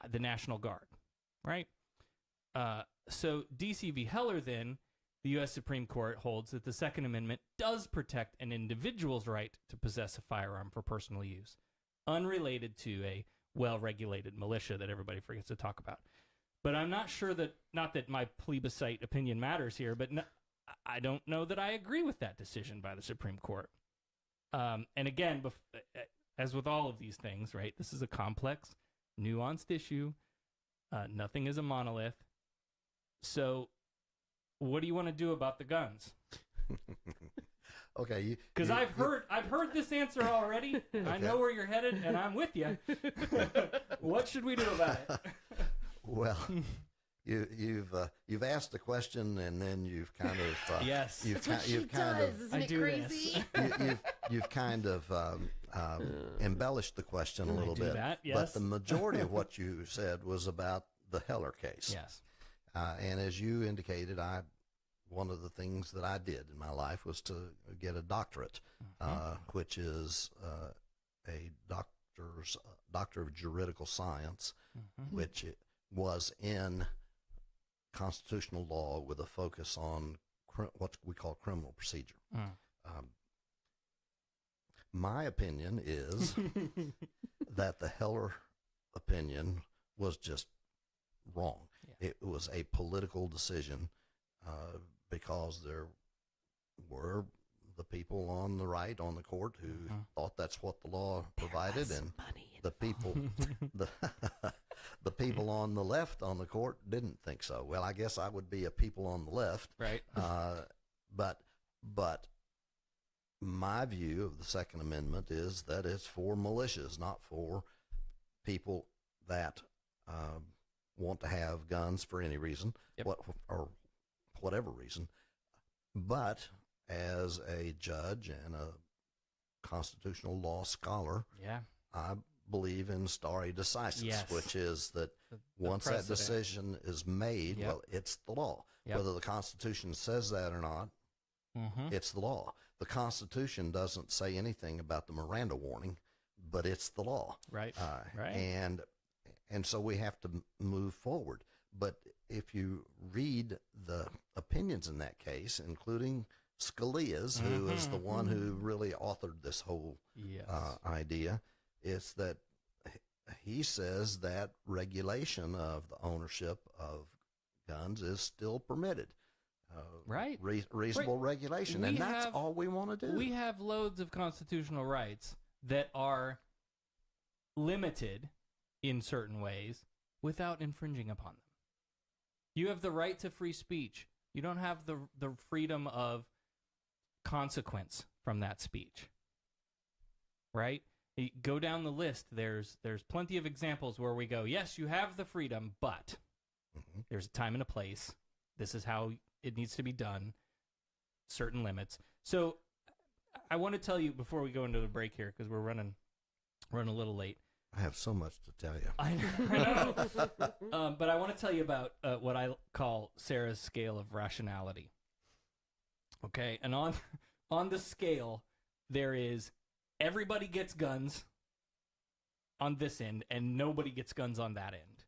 Speaker 2: the National Guard, right? So D.C. v. Heller, then, the U.S. Supreme Court holds that the Second Amendment does protect an individual's right to possess a firearm for personal use, unrelated to a well-regulated militia that everybody forgets to talk about. But I'm not sure that, not that my plebiscite opinion matters here, but I don't know that I agree with that decision by the Supreme Court. And again, as with all of these things, right, this is a complex, nuanced issue. Nothing is a monolith. So what do you want to do about the guns?
Speaker 7: Okay,
Speaker 2: because I've heard this answer already. Okay. I know where you're headed, and I'm with you. What should we do about it?
Speaker 7: Well, you've asked a question, and then you've kind of
Speaker 2: yes,
Speaker 7: you've kind of
Speaker 3: isn't it crazy?
Speaker 7: you've kind of embellished the question a little bit.
Speaker 2: That, yes.
Speaker 7: But the majority of what you said was about the Heller case.
Speaker 2: Yes,
Speaker 7: and as you indicated, one of the things that I did in my life was to get a doctorate, which is a doctor of juridical science, which was in constitutional law with a focus on what we call criminal procedure. My opinion is that the Heller opinion was just wrong. Yeah. It was a political decision. Because there were the people on the right on the court who thought that's what the law provided, and the people, the people on the left on the court didn't think so. Well, I guess I would be a people on the left,
Speaker 2: right?
Speaker 7: But my view of the Second Amendment is that it's for militias, not for people that want to have guns for any reason, or whatever reason. But as a judge and a constitutional law scholar, I believe in stare decisis, which is that once that decision is made, well, it's the law. Whether the Constitution says that or not, it's the law. The Constitution doesn't say anything about the Miranda warning, but it's the law.
Speaker 2: Right.
Speaker 7: And so we have to move forward. But if you read the opinions in that case, including Scalia's, who is the one who really authored this whole idea, it's that he says that regulation of the ownership of guns is still permitted. Reasonable regulation. And that's all we want to do.
Speaker 2: We have loads of constitutional rights that are limited in certain ways without infringing upon them. You have the right to free speech. You don't have the freedom of consequence from that speech, right? You go down the list. There's plenty of examples where we go, yes, you have the freedom, but there's a time and a place. This is how it needs to be done. Certain limits. So I want to tell you before we go into the break here, because we're running a little late.
Speaker 7: I have so much to tell you.
Speaker 2: I know. But I want to tell you about what I call Sarah's scale of rationality. Okay, and on the scale, there is everybody gets guns on this end, and nobody gets guns on that end.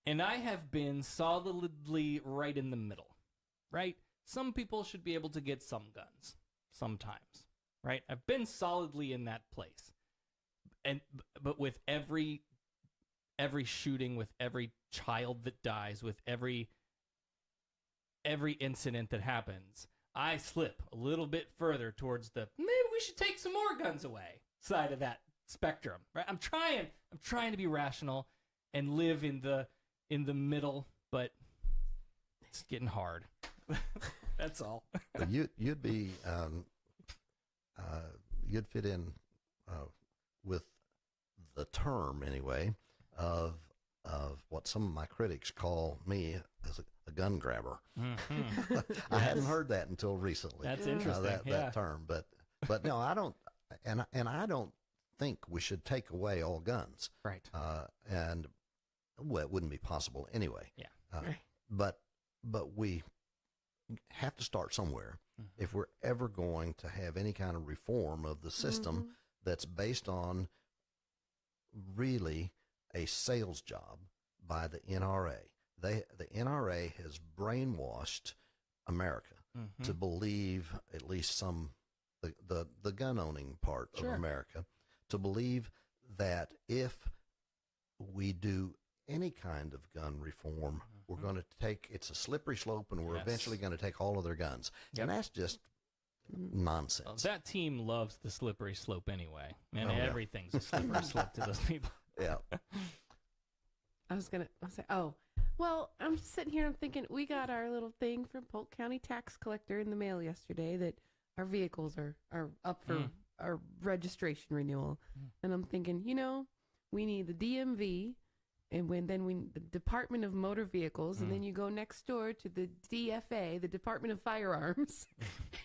Speaker 2: And I have been solidly right in the middle, right? Some people should be able to get some guns sometimes, right? I've been solidly in that place. But with every shooting, with every child that dies, with every incident that happens, I slip a little bit further towards the maybe we should take some more guns away side of that spectrum. Right? I'm trying to be rational and live in the middle, but it's getting hard. That's all.
Speaker 7: But you'd be you'd fit in with the term anyway of what some of my critics call me as a gun grabber.
Speaker 2: Mm-hmm.
Speaker 7: I hadn't heard that until recently.
Speaker 2: That's interesting.
Speaker 7: That term, but no, I don't, and I don't think we should take away all guns.
Speaker 2: Right.
Speaker 7: And well, it wouldn't be possible anyway.
Speaker 2: Yeah.
Speaker 3: Right.
Speaker 7: But we have to start somewhere if we're ever going to have any kind of reform of the system that's based on really a sales job by the NRA. The NRA has brainwashed America to believe, at least the gun owning part of America, to believe that if we do any kind of gun reform, we're going to it's a slippery slope, and we're eventually going to take all of their guns. And that's just nonsense.
Speaker 2: Well, that team loves the slippery slope anyway. And everything's a slippery slope to those people.
Speaker 7: Yeah.
Speaker 3: I'll say, well, I'm just sitting here and I'm thinking, we got our little thing from Polk County tax collector in the mail yesterday that our vehicles are up for our registration renewal. And I'm thinking, we need the DMV, and the Department of Motor Vehicles, and then you go next door to the DFA, the Department of Firearms,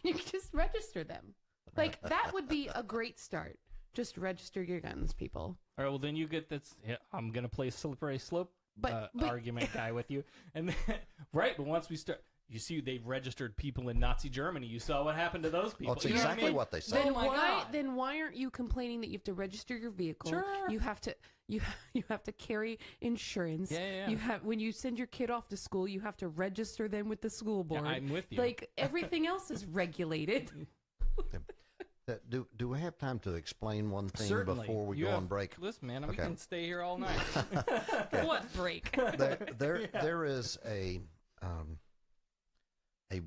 Speaker 3: you can just register them. Like, that would be a great start. Just register your guns, people.
Speaker 2: All right, well, then you get this. Yeah, I'm going to play slippery slope
Speaker 3: But
Speaker 2: argument guy with you. And then, right, but once we start, you see they've registered people in Nazi Germany. You saw what happened to those people.
Speaker 7: Well, it's exactly what they say.
Speaker 3: Then why aren't you complaining that you have to register your vehicle?
Speaker 2: Sure.
Speaker 3: You have to carry insurance.
Speaker 2: Yeah.
Speaker 3: You have, when you send your kid off to school, you have to register them with the school board.
Speaker 2: Yeah, I'm with you.
Speaker 3: Like, everything else is regulated.
Speaker 7: Do we have time to explain one thing
Speaker 2: Certainly.
Speaker 7: before we go on break?
Speaker 2: Listen, man, we
Speaker 7: Okay.
Speaker 2: can stay here all night.
Speaker 3: What break?
Speaker 7: There is a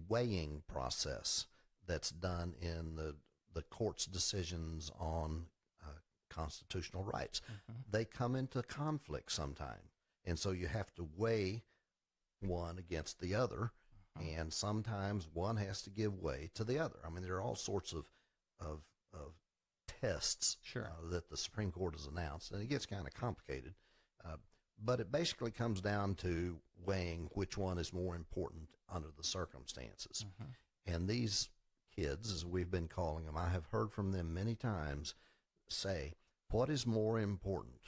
Speaker 7: weighing process that's done in the court's decisions on constitutional rights. They come into conflict sometime, and so you have to weigh one against the other, and sometimes one has to give way to the other. I mean, there are all sorts of tests that the Supreme Court has announced, and it gets kind of complicated. But it basically comes down to weighing which one is more important under the circumstances. And these kids, as we've been calling them, I have heard from them many times say, what is more important,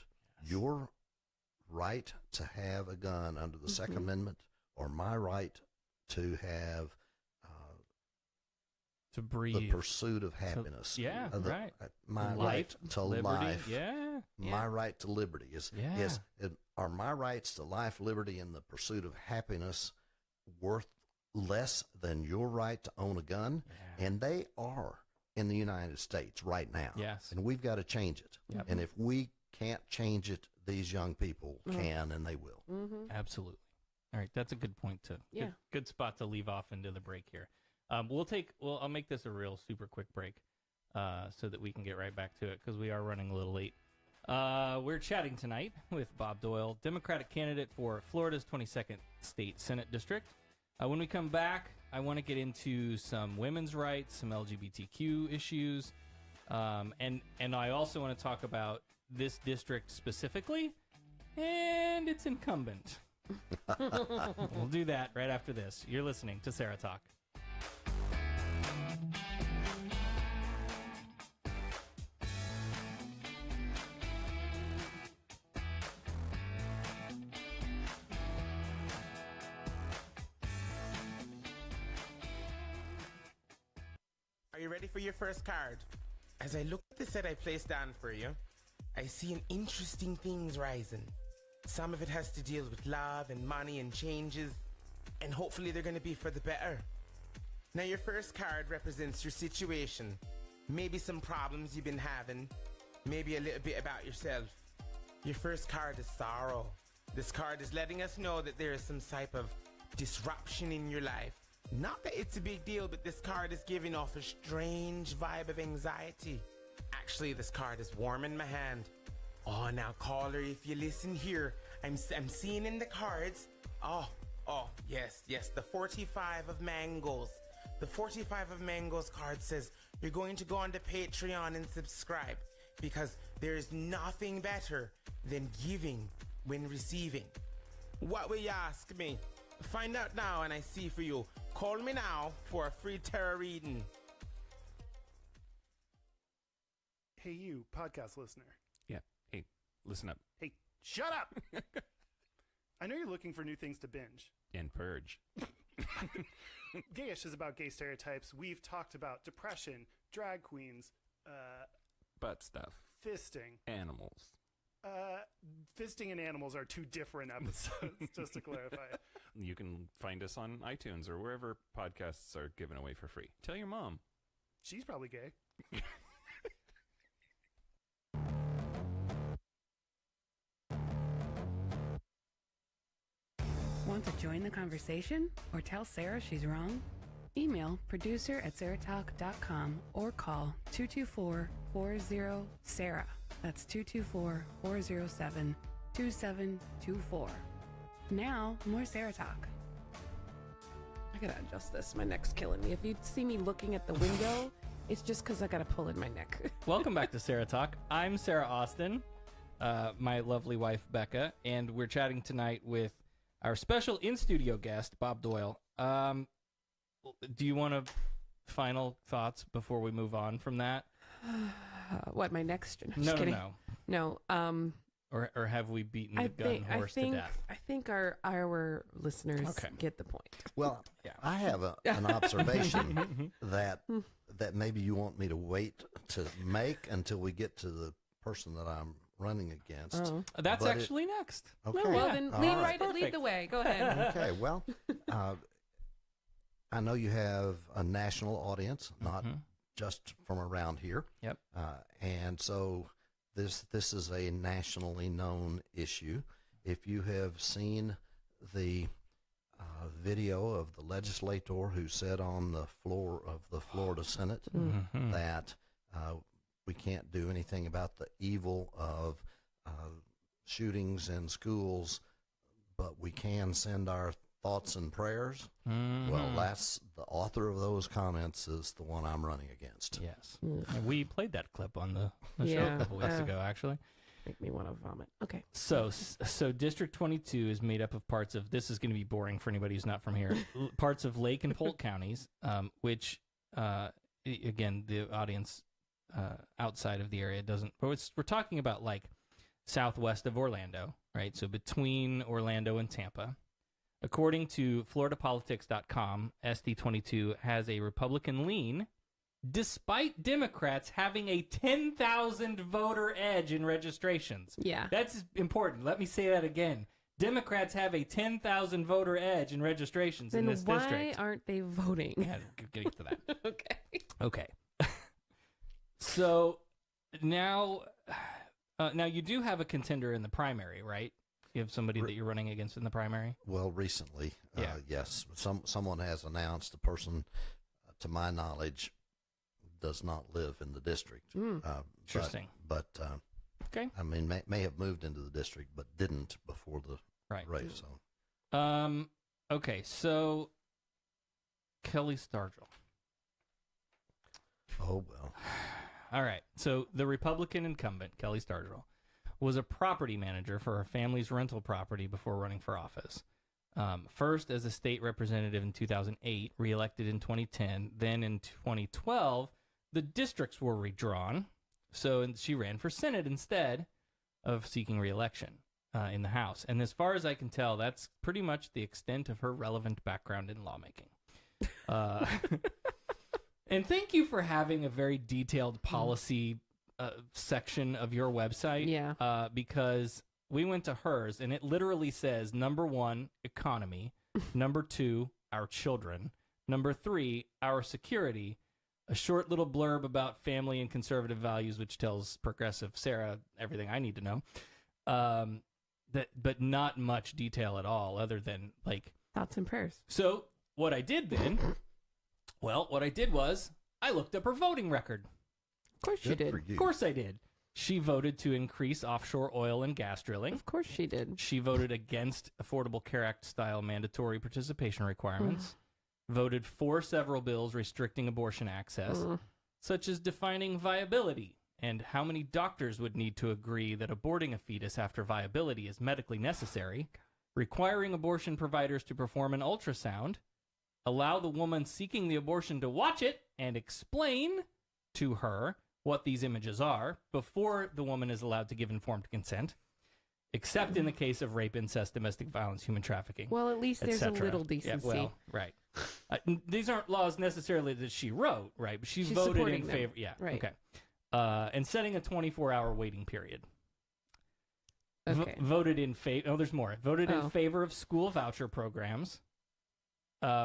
Speaker 7: your right to have a gun under the Second Amendment, or my right to have
Speaker 2: to breathe,
Speaker 7: the pursuit of happiness?
Speaker 2: Right.
Speaker 7: My
Speaker 2: Life,
Speaker 7: right to
Speaker 2: liberty.
Speaker 7: life. My right to liberty are my rights to life, liberty, and the pursuit of happiness worth less than your right to own a gun? And they are in the United States right now.
Speaker 2: Yes.
Speaker 7: And we've got to change it. And if we can't change it, these young people can, and they will.
Speaker 2: Absolutely. All right, that's a good point too.
Speaker 3: Yeah.
Speaker 2: Good spot to leave off into the break here. I'll make this a real super quick break so that we can get right back to it, because we are running a little late. We're chatting tonight with Bob Doyle, Democratic candidate for Florida's 22nd State Senate District. When we come back, I want to get into some women's rights, some LGBTQ issues, and I also want to talk about this district specifically and its incumbent. We'll do that right after this. You're listening to Sarah Talk.
Speaker 8: Are you ready for your first card? As I look at the set I placed down for you, I see an interesting things rising. Some of it has to deal with love and money and changes, and hopefully they're going to be for the better. Now your first card represents your situation, maybe some problems you've been having, maybe a little bit about yourself. Your first card is sorrow. This card is letting us know that there is some type of disruption in your life, Not that it's a big deal, but this card is giving off a strange vibe of anxiety. Actually, this card is warm in my hand. Oh, now caller, if you listen here, I'm seeing in the cards. Oh, yes, the 45 of mangoes. The 45 of mangoes card says you're going to go onto Patreon and subscribe because there is nothing better than giving when receiving. What will you ask me? Find out now and I see for you. Call me now for a free tarot reading.
Speaker 9: Hey, you, podcast listener.
Speaker 10: Yeah. Hey, listen up.
Speaker 9: Hey, shut up! I know you're looking for new things to binge.
Speaker 10: And purge.
Speaker 9: Gayish is about gay stereotypes. We've talked about depression, drag queens,
Speaker 10: Butt stuff.
Speaker 9: fisting.
Speaker 10: Animals.
Speaker 9: Fisting and animals are two different episodes, just to clarify.
Speaker 10: You can find us on iTunes or wherever podcasts are given away for free. Tell your mom.
Speaker 9: She's probably gay.
Speaker 3: Want to join the conversation or tell Sarah she's wrong? Email producer@SarahTalk.com or call 224-40-SARAH. That's 224-407-2724. Now, more Sarah Talk. I gotta adjust this. My neck's killing me. If you see me looking at the window, it's just because I gotta pull in my neck.
Speaker 2: Welcome back to Sarah Talk. I'm Sarah Austin, my lovely wife Becca, and we're chatting tonight with our special in-studio guest, Bob Doyle. Do you want to final thoughts before we move on from that?
Speaker 3: What, my next?
Speaker 2: No. Or have we beaten the gun horse to death?
Speaker 3: I think our listeners get the point.
Speaker 7: Well,
Speaker 2: Yeah.
Speaker 7: I have an observation that maybe you want me to wait to make until we get to the person that I'm running against.
Speaker 2: That's
Speaker 7: But
Speaker 2: actually next.
Speaker 7: Okay.
Speaker 3: No, well, then
Speaker 7: All
Speaker 3: lead,
Speaker 7: right.
Speaker 3: lead the way. Go ahead.
Speaker 7: Okay, well, I know you have a national audience, not just from around here.
Speaker 2: Yep.
Speaker 7: And so this is a nationally known issue. If you have seen the video of the legislator who said on the floor of the Florida Senate that we can't do anything about the evil of shootings in schools, but we can send our thoughts and prayers. Well, that's the author of those comments is the one I'm running against.
Speaker 2: Yes. And we played that clip on the show a couple weeks ago, actually.
Speaker 3: Make me want to vomit. Okay.
Speaker 2: So District 22 is made up of parts of, this is going to be boring for anybody who's not from here, parts of Lake and Polk counties, which, again, the audience outside of the area doesn't, but we're talking about like southwest of Orlando, right? So between Orlando and Tampa. According to FloridaPolitics.com, SD22 has a Republican lean, despite Democrats having a 10,000 voter edge in registrations.
Speaker 3: Yeah.
Speaker 2: That's important. Let me say that again. Democrats have a 10,000 voter edge in registrations in this district.
Speaker 3: Why aren't they voting?
Speaker 2: Yeah, get to that.
Speaker 3: Okay.
Speaker 2: Okay. So now you do have a contender in the primary, right? You have somebody that you're running against in the primary?
Speaker 7: Well, recently,
Speaker 2: Yeah.
Speaker 7: yes. Someone has announced the person, to my knowledge, does not live in the district.
Speaker 2: Interesting.
Speaker 7: But
Speaker 2: Okay.
Speaker 7: I mean, may have moved into the district, but didn't before the race. So.
Speaker 2: Okay, so Kelly Stargell.
Speaker 7: Oh, well.
Speaker 2: All right. So the Republican incumbent, Kelly Stargell, was a property manager for her family's rental property before running for office. First as a state representative in 2008, reelected in 2010. Then in 2012, the districts were redrawn. So she ran for Senate instead of seeking reelection in the House. And as far as I can tell, that's pretty much the extent of her relevant background in lawmaking. And thank you for having a very detailed policy section of your website.
Speaker 3: Yeah.
Speaker 2: Because we went to hers, and it literally says, number 1, economy. Number 2, our children. Number 3, our security. A short little blurb about family and conservative values, which tells progressive Sarah everything I need to know. But not much detail at all, other than like
Speaker 3: Thoughts and prayers.
Speaker 2: So what I did then, what I did was I looked up her voting record.
Speaker 3: Of course you did.
Speaker 2: Of course I did. She voted to increase offshore oil and gas drilling.
Speaker 3: Of course she did.
Speaker 2: She voted against Affordable Care Act style mandatory participation requirements. Voted for several bills restricting abortion access, such as defining viability and how many doctors would need to agree that aborting a fetus after viability is medically necessary, requiring abortion providers to perform an ultrasound, allow the woman seeking the abortion to watch it and explain to her what these images are before the woman is allowed to give informed consent, except in the case of rape, incest, domestic violence, human trafficking.
Speaker 3: Well, at least there's a
Speaker 2: etc.
Speaker 3: little decency.
Speaker 2: Yeah, well, right. These aren't laws necessarily that she wrote, right? But she's voted
Speaker 3: supporting
Speaker 2: in
Speaker 3: them.
Speaker 2: favor. Yeah,
Speaker 3: Right.
Speaker 2: okay. And setting a 24-hour waiting period.
Speaker 3: Okay.
Speaker 2: Voted in favor. Oh, there's more. Voted in favor of school voucher programs.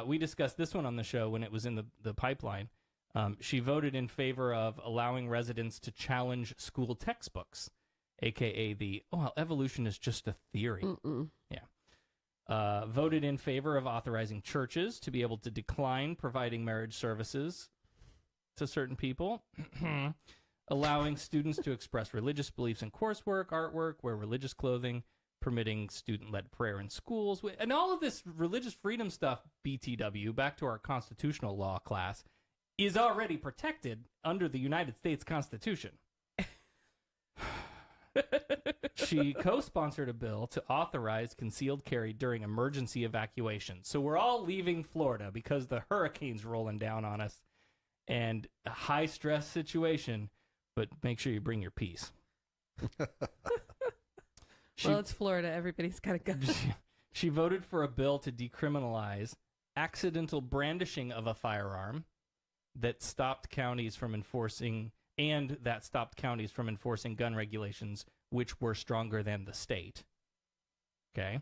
Speaker 2: We discussed this one on the show when it was in the pipeline. She voted in favor of allowing residents to challenge school textbooks, a.k.a. evolution is just a theory. Yeah. Voted in favor of authorizing churches to be able to decline providing marriage services to certain people. Allowing students to express religious beliefs in coursework, artwork, wear religious clothing, permitting student-led prayer in schools. And all of this religious freedom stuff, BTW, back to our constitutional law class, is already protected under the United States Constitution. She co-sponsored a bill to authorize concealed carry during emergency evacuations. So we're all leaving Florida because the hurricane's rolling down on us and a high-stress situation, but make sure you bring your peace.
Speaker 3: Well, it's Florida. Everybody's got a gun.
Speaker 2: She voted for a bill to decriminalize accidental brandishing of a firearm that stopped counties from enforcing gun regulations which were stronger than the state. Okay?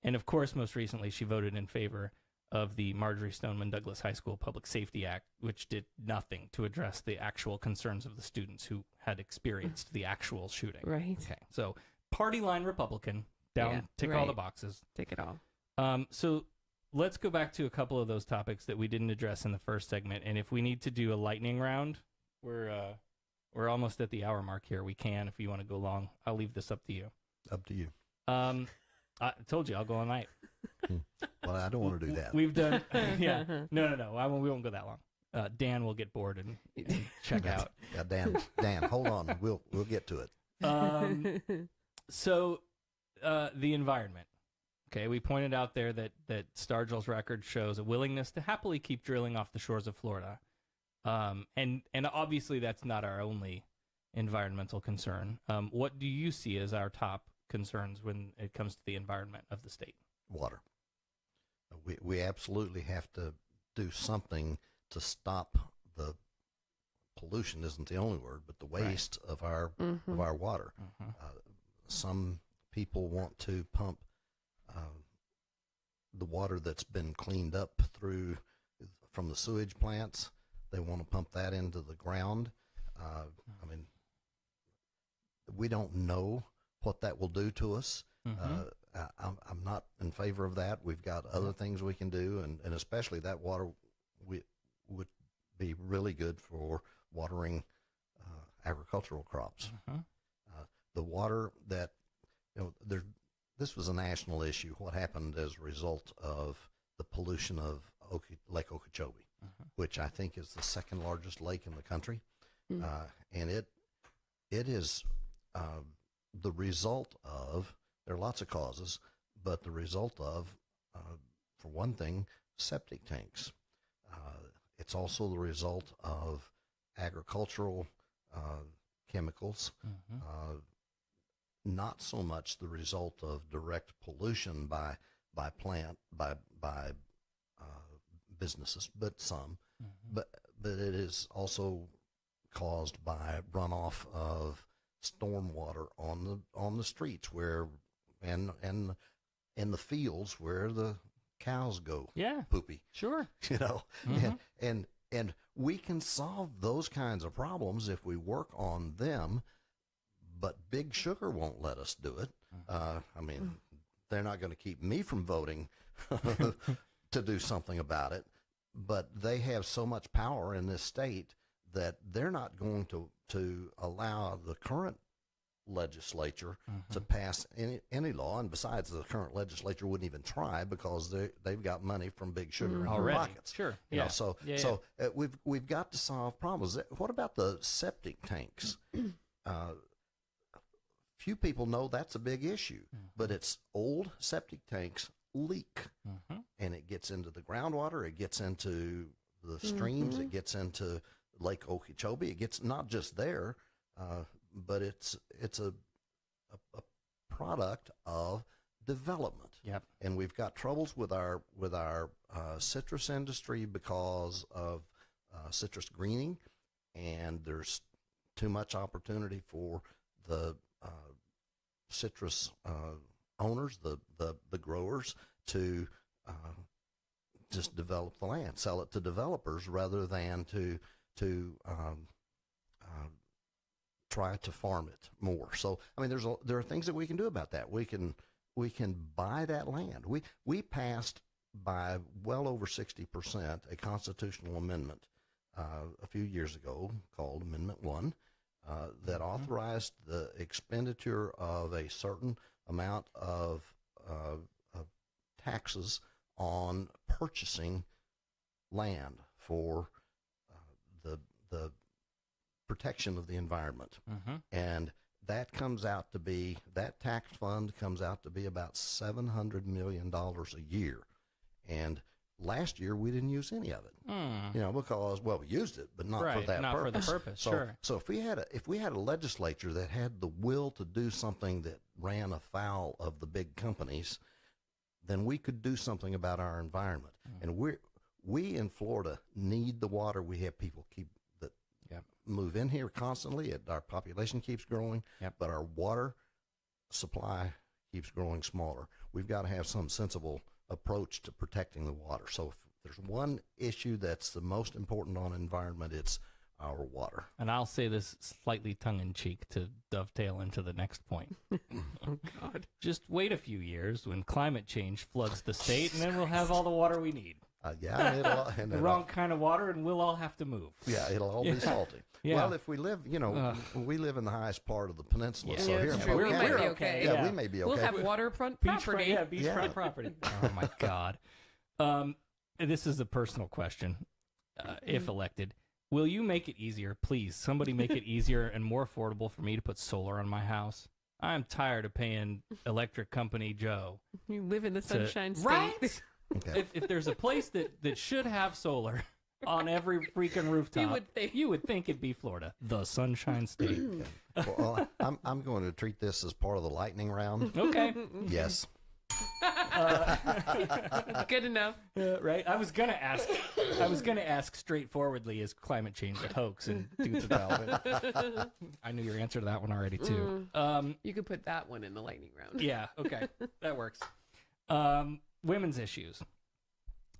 Speaker 2: And of course, most recently, she voted in favor of the Marjorie Stoneman Douglas High School Public Safety Act, which did nothing to address the actual concerns of the students who had experienced the actual shooting.
Speaker 3: Right.
Speaker 2: Okay. So, party line Republican, tick all the boxes.
Speaker 3: Tick it all.
Speaker 2: So let's go back to a couple of those topics that we didn't address in the first segment. And if we need to do a lightning round, we're almost at the hour mark here. We can, if you want to go long. I'll leave this up to you.
Speaker 7: Up to you.
Speaker 2: I told you I'll go all night.
Speaker 7: Well, I don't want to do that.
Speaker 2: We've done, yeah. No. We won't go that long. Dan will get bored and check out.
Speaker 7: Yeah, Dan, hold on. We'll get to it.
Speaker 2: So, the environment. Okay, we pointed out there that Stargell's record shows a willingness to happily keep drilling off the shores of Florida. And obviously that's not our only environmental concern. What do you see as our top concerns when it comes to the environment of the state?
Speaker 7: Water. We absolutely have to do something to stop the pollution, isn't the only word, but the waste of our water. Some people want to pump the water that's been cleaned up from the sewage plants. They want to pump that into the ground. I mean, we don't know what that will do to us. I'm not in favor of that. We've got other things we can do, and especially that water would be really good for watering agricultural crops. The water that, this was a national issue, what happened as a result of the pollution of Lake Okeechobee, which I think is the second largest lake in the country. And it is the result of, there are lots of causes, but the result of, for one thing, septic tanks. It's also the result of agricultural chemicals, not so much the result of direct pollution by businesses, but some. But it is also caused by runoff of stormwater on the streets and in the fields where the cows go poopy.
Speaker 2: Sure.
Speaker 7: And we can solve those kinds of problems if we work on them, but Big Sugar won't let us do it. I mean, they're not going to keep me from voting to do something about it, but they have so much power in this state that they're not going to allow the current legislature to pass any law. And besides, the current legislature wouldn't even try because they've got money from Big Sugar in their pockets.
Speaker 2: Sure.
Speaker 7: You know, so we've got to solve problems. What about the septic tanks? Few people know that's a big issue, but it's old septic tanks leak, and it gets into the groundwater, it gets into the streams, it gets into Lake Okeechobee. It gets not just there, but it's a product of development.
Speaker 2: Yep.
Speaker 7: And we've got troubles with our citrus industry because of citrus greening, and there's too much opportunity for the citrus owners, the growers, to just develop the land, sell it to developers rather than to try to farm it more. So I mean, there are things that we can do about that. We can buy that land. We passed by well over 60% a constitutional amendment a few years ago called Amendment 1 that authorized the expenditure of a certain amount of taxes on purchasing land for the protection of the environment. And that tax fund comes out to be about $700 million a year. And last year we didn't use any of it, you know, because, well, we used it, but not for that
Speaker 2: not
Speaker 7: purpose.
Speaker 2: for the purpose.
Speaker 7: So,
Speaker 2: Sure.
Speaker 7: So if we had a legislature that had the will to do something that ran afoul of the big companies, then we could do something about our environment. And we in Florida need the water. We have people that move in here constantly. Our population keeps growing, but our water supply keeps growing smaller. We've got to have some sensible approach to protecting the water. So if there's one issue that's the most important on environment, it's our water.
Speaker 2: And I'll say this slightly tongue-in-cheek to dovetail into the next point.
Speaker 3: Oh, God.
Speaker 2: Just wait a few years when climate change floods the state, and then we'll have all the water we need. The wrong kind of water, and we'll all have to move.
Speaker 7: Yeah, it'll all be salty. Well, if we live, we live in the highest part of the peninsula, so here in
Speaker 3: we might be okay.
Speaker 7: Yeah, we may be okay.
Speaker 3: We'll have waterfront property.
Speaker 2: Beachfront property. Oh, my God. This is a personal question. If elected, will you make it easier, please, somebody make it easier and more affordable for me to put solar on my house? I'm tired of paying electric company Joe.
Speaker 3: You live in the Sunshine State.
Speaker 2: Right? Okay. If there's a place that should have solar on every freaking rooftop, you would think it'd be Florida, the Sunshine State.
Speaker 7: Okay. Well, I'm going to treat this as part of the lightning round.
Speaker 2: Okay.
Speaker 7: Yes.
Speaker 3: Good enough.
Speaker 2: Right. I was gonna ask straightforwardly, is climate change a hoax and tooth development? I knew your answer to that one already too.
Speaker 3: You could put that one in the lightning round.
Speaker 2: Yeah. Okay. That works. Women's issues,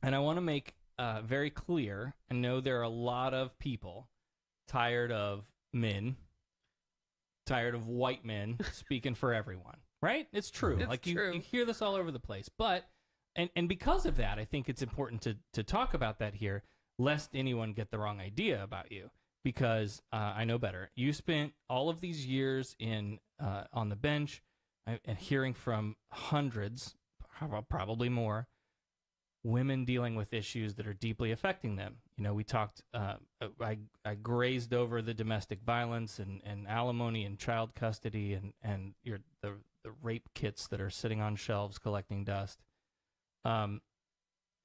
Speaker 2: and I want to make very clear. I know there are a lot of people tired of men, tired of white men speaking for everyone. Right? It's true.
Speaker 3: It's
Speaker 2: true. You hear this all over the place. But, and because of that, I think it's important to talk about that here, lest anyone get the wrong idea about you. Because I know better. You spent all of these years on the bench and hearing from hundreds, probably more, women dealing with issues that are deeply affecting them. You know, we talked, I grazed over the domestic violence and alimony and child custody and the rape kits that are sitting on shelves collecting dust.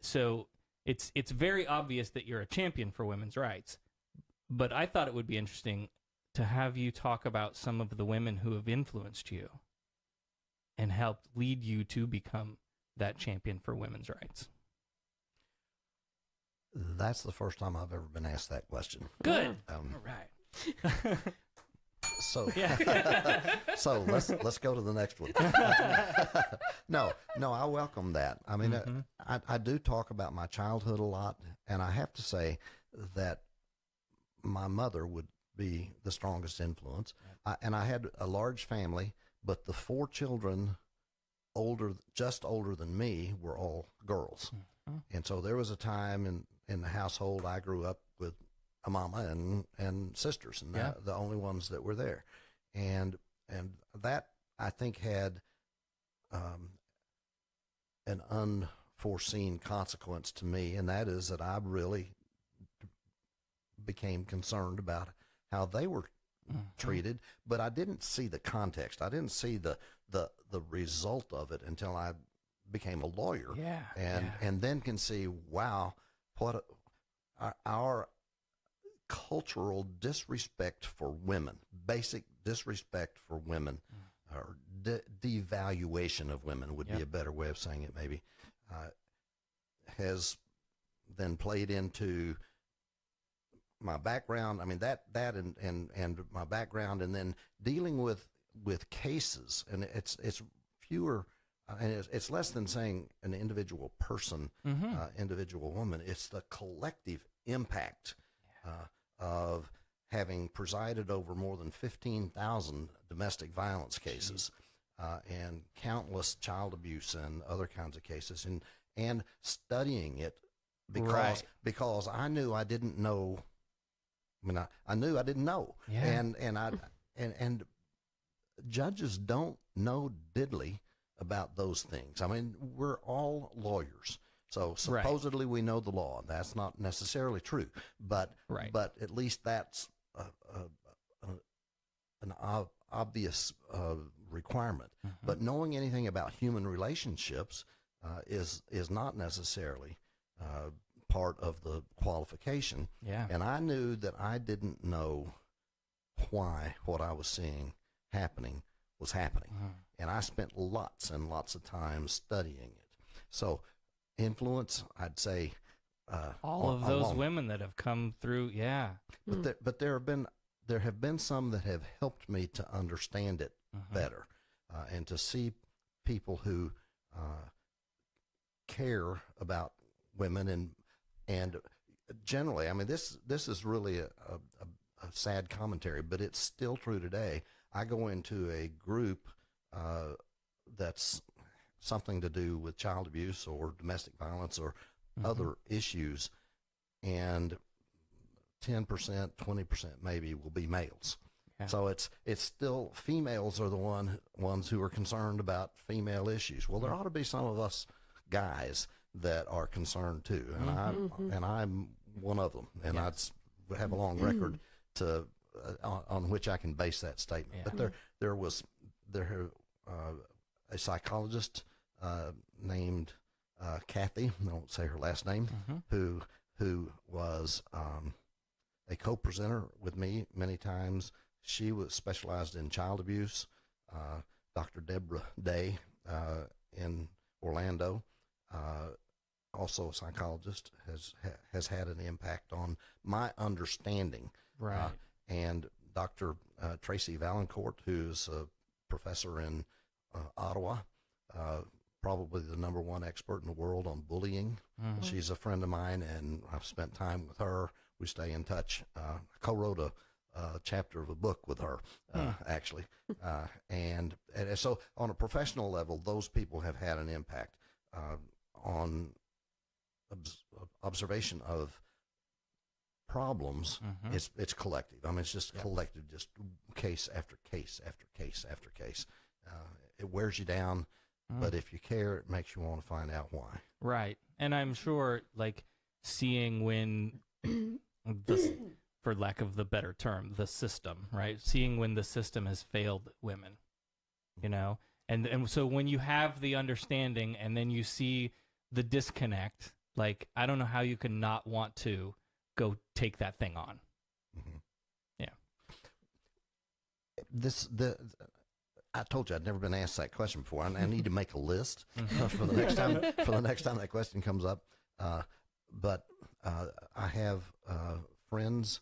Speaker 2: So it's very obvious that you're a champion for women's rights. But I thought it would be interesting to have you talk about some of the women who have influenced you and helped lead you to become that champion for women's rights.
Speaker 7: That's the first time I've ever been asked that question.
Speaker 2: Good. All right.
Speaker 7: So, so let's go to the next one. No, I welcome that. I mean, I do talk about my childhood a lot, and I have to say that my mother would be the strongest influence. And I had a large family, but the 4 children older than me were all girls. And so there was a time in the household I grew up with a mama and sisters, and the only ones that were there. And that, I think, had an unforeseen consequence to me, and that is that I really became concerned about how they were treated, but I didn't see the context. I didn't see the result of it until I became a lawyer, and then can see, wow, what our cultural disrespect for women, basic disrespect for women, or devaluation of women would be a better way of saying it, maybe, has then played into my background. I mean, that and my background, and then dealing with cases, and it's fewer, and it's less than saying an individual person, individual woman. It's the collective impact of having presided over more than 15,000 domestic violence cases, and countless child abuse and other kinds of cases, and studying it because I knew I didn't know. I mean, I knew I didn't know, and judges don't know diddly about those things. I mean, we're all lawyers, so supposedly we know the law. That's not necessarily true, but at least that's an obvious requirement. But knowing anything about human relationships is not necessarily part of the qualification. And I knew that I didn't know why what I was seeing happening was happening. And I spent lots and lots of time studying it. So influence, I'd say,
Speaker 2: all of those women that have come through,
Speaker 7: but there have been some that have helped me to understand it better, and to see people who care about women, and generally, I mean, this is really a sad commentary, but it's still true today. I go into a group that's something to do with child abuse or domestic violence or other issues, and 10%, 20% maybe will be males. So it's still females are the ones who are concerned about female issues. Well, there ought to be some of us guys that are concerned too, and I'm one of them, and I have a long record to on which I can base that statement. But there was a psychologist named Kathy, I won't say her last name, who was a co-presenter with me many times. She was specialized in child abuse. Dr. Deborah Day in Orlando, also a psychologist, has had an impact on my understanding. And Dr. Tracy Valancourt, who's a professor in Ottawa, probably the #1 expert in the world on bullying. She's a friend of mine, and I've spent time with her. We stay in touch. I co-wrote a chapter of a book with her, actually. And so on a professional level, those people have had an impact on observation of problems. It's collective. I mean, it's just collective, just case after case after case after case. It wears you down, but if you care, it makes you want to find out why.
Speaker 2: Right. And I'm sure, like, seeing when for lack of the better term, the system, right? Seeing when the system has failed women, you know? And so when you have the understanding and then you see the disconnect, like, I don't know how you can not want to go take that thing on.
Speaker 7: I told you I'd never been asked that question before. I need to make a list for the next time. For the next time that question comes up, but I have friends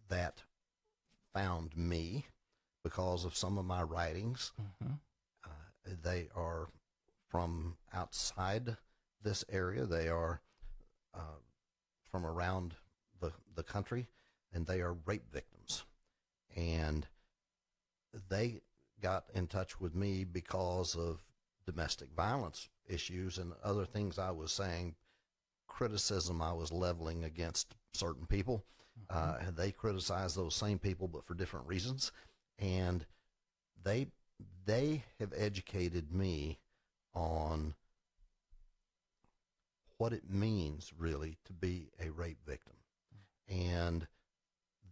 Speaker 7: that found me because of some of my writings. They are from outside this area. They are from around the country, and they are rape victims. And they got in touch with me because of domestic violence issues and other things I was saying, criticism I was leveling against certain people. And they criticize those same people, but for different reasons. And they have educated me on what it means really to be a rape victim. And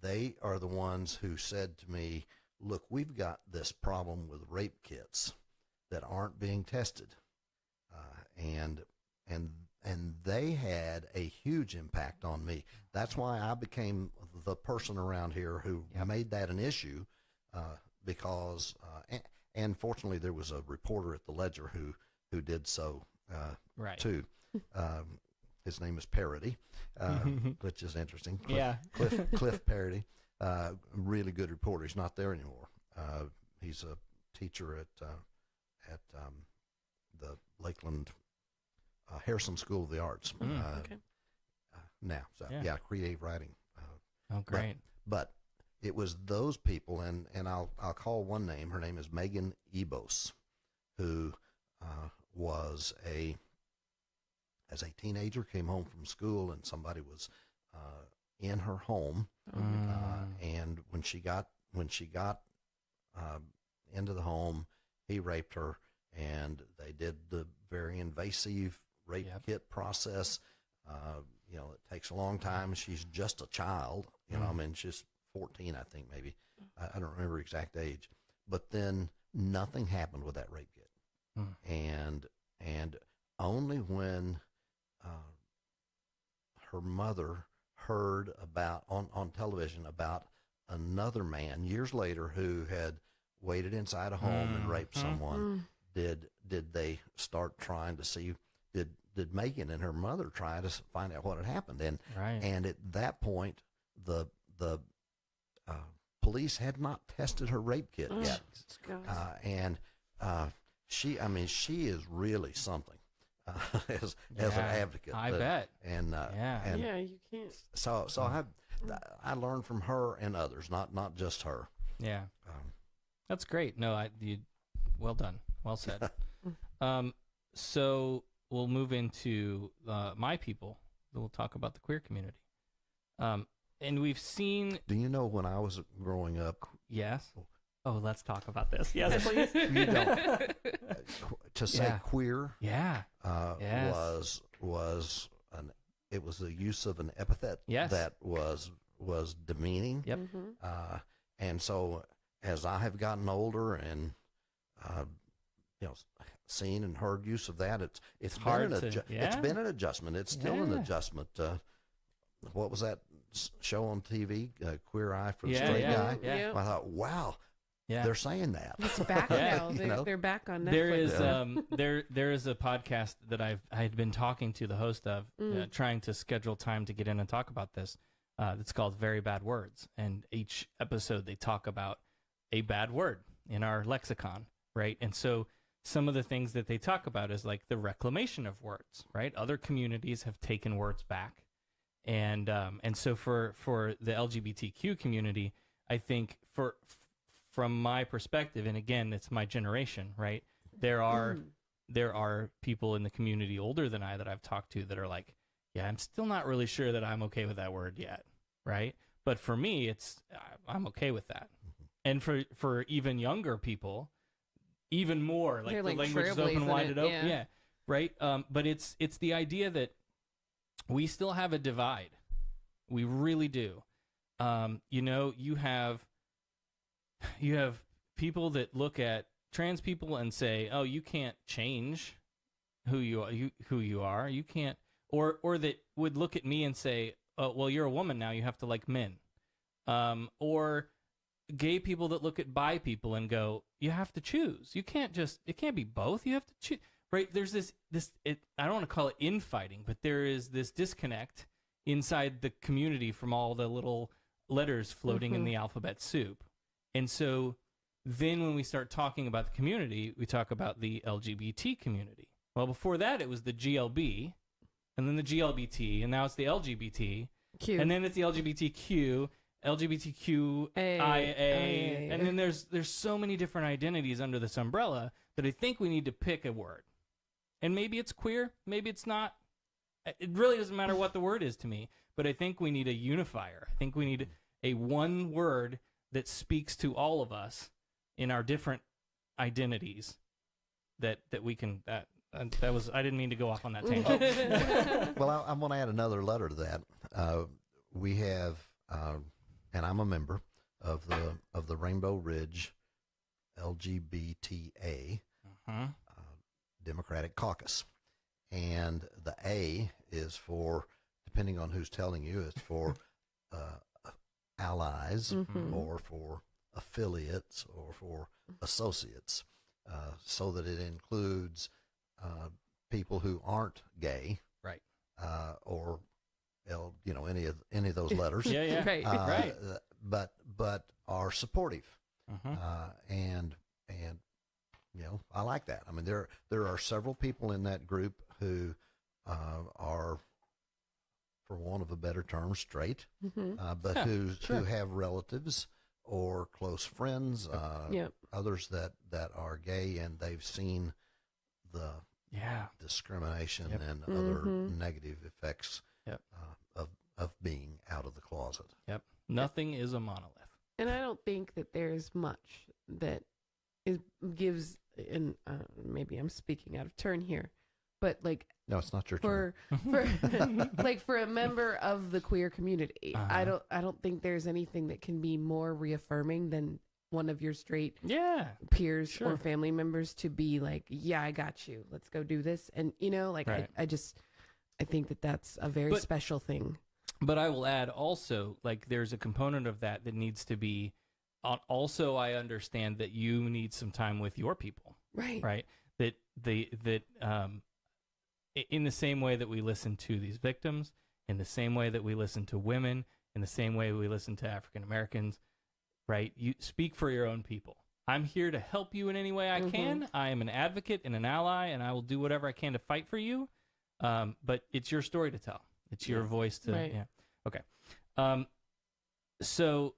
Speaker 7: they are the ones who said to me, look, we've got this problem with rape kits that aren't being tested. And they had a huge impact on me. That's why I became the person around here who made that an issue, because, and fortunately there was a reporter at the Ledger who did so too. His name is Parody, which is interesting. Cliff Parody, really good reporter. He's not there anymore. He's a teacher at the Lakeland Harrison School of the Arts now. So creative writing.
Speaker 2: Great.
Speaker 7: But it was those people, and I'll call one name. Her name is Megan Ebos, who was as a teenager, came home from school, and somebody was in her home, and when she got into the home, he raped her, and they did the very invasive rape kit process. It takes a long time. She's just a child, I mean, she's 14, I think, maybe. I don't remember exact age. But then nothing happened with that rape kit. And only when her mother heard about on television about another man years later who had waited inside a home and raped someone, did they start trying to see, did Megan and her mother try to find out what had happened? And at that point, the police had not tested her rape kit yet. And she is really something as an advocate.
Speaker 2: I bet.
Speaker 7: And
Speaker 3: you can't.
Speaker 7: So I learned from her and others, not just her.
Speaker 2: Yeah. That's great. No, well done. Well said. So we'll move into my people. We'll talk about the queer community. And we've seen...
Speaker 7: Do you know when I was growing up...
Speaker 2: Yes. Oh, let's talk about this. Yes, please.
Speaker 7: You don't. To say queer was the use of an epithet that was demeaning.
Speaker 2: Yep.
Speaker 7: And so as I have gotten older and seen and heard use of that, it's
Speaker 2: hard
Speaker 7: it's been an adjustment. It's still an adjustment. What was that show on TV? Queer Eye for the Straight Guy.
Speaker 2: Yeah.
Speaker 7: I thought, wow. Yeah. They're saying that.
Speaker 3: It's back now. They're back on Netflix.
Speaker 2: There is a podcast that I had been talking to the host of, trying to schedule time to get in and talk about this. It's called Very Bad Words, and each episode they talk about a bad word in our lexicon, right? And so some of the things that they talk about is like the reclamation of words, right? Other communities have taken words back, and so for the LGBTQ community, I think from my perspective, and again, it's my generation, right? There are people in the community older than I that I've talked to that are like, yeah, I'm still not really sure that I'm okay with that word yet, right? But for me, I'm okay with that. And for even younger people, even more, like the language is open, wide open, yeah, right? But it's the idea that we still have a divide. We really do. You have people that look at trans people and say, "Oh, you can't change who you are. You can't," or that would look at me and say, "Oh, well, you're a woman now. You have to like men," or gay people that look at bi people and go, "You have to choose. It can't be both. You have to choose." Right? There's this I don't want to call it infighting, but there is this disconnect inside the community from all the little letters floating in the alphabet soup. And so then when we start talking about the community, we talk about the LGBT community. Well, before that, it was the GLB, and then the GLBT, and now it's the LGBT, and then it's the LGBTQ, LGBTQIA, and then there's so many different identities under this umbrella that I think we need to pick a word. And maybe it's queer, maybe it's not. It really doesn't matter what the word is to me, but I think we need a unifier. I think we need a one word that speaks to all of us in our different identities that we can that was I didn't mean to go off on that tangent.
Speaker 7: Well, I want to add another letter to that. We have, and I'm a member of the Rainbow Ridge LGBTA Democratic Caucus, and the A is for, depending on who's telling you, it's for allies or for affiliates or for associates, so that it includes people who aren't gay,
Speaker 2: right?
Speaker 7: Or any of those letters,
Speaker 3: right.
Speaker 7: But are supportive, and I like that. I mean, there are several people in that group who are, for want of a better term, straight, but who have relatives or close friends, others that are gay, and they've seen the discrimination and other negative effects of being out of the closet.
Speaker 2: Yep. Nothing is a monolith.
Speaker 3: And I don't think that there's much that gives, and maybe I'm speaking out of turn here, but like,
Speaker 7: no, it's not your turn.
Speaker 3: For like, for a member of the queer community, I don't think there's anything that can be more reaffirming than one of your straight peers or family members to be like, yeah, I got you. Let's go do this. And right. I think that that's a very special thing.
Speaker 2: But I will add also, like, there's a component of that needs to be, also I understand that you need some time with your people. Right. That in the same way that we listen to these victims, in the same way that we listen to women, in the same way we listen to African Americans, right? You speak for your own people. I'm here to help you in any way I can. I am an advocate and an ally, and I will do whatever I can to fight for you. But it's your story to tell. It's your voice to, Okay. So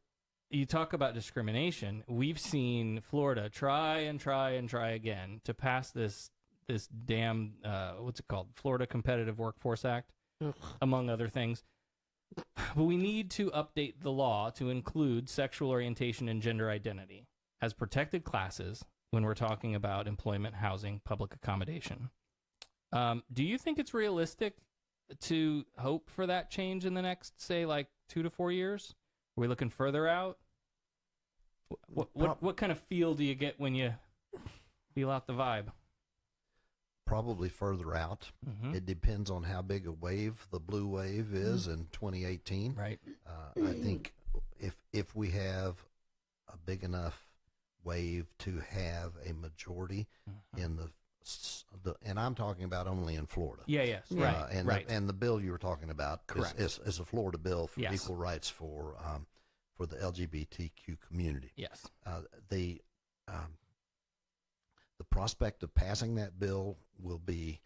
Speaker 2: you talk about discrimination. We've seen Florida try again to pass this damn, what's it called? Florida Competitive Workforce Act, among other things. But we need to update the law to include sexual orientation and gender identity as protected classes when we're talking about employment, housing, public accommodation. Do you think it's realistic to hope for that change in the next, say, like 2 to 4 years? Are we looking further out? What kind of feel do you get when you feel out the vibe?
Speaker 7: Probably further out. It depends on how big a wave the blue wave is in 2018.
Speaker 2: Right.
Speaker 7: I think if we have a big enough wave to have a majority in the and I'm talking about only in Florida.
Speaker 2: Right.
Speaker 7: And the bill you were talking about is a Florida bill for
Speaker 2: Yes.
Speaker 7: equal rights for the LGBTQ community.
Speaker 2: Yes.
Speaker 7: The prospect of passing that bill will be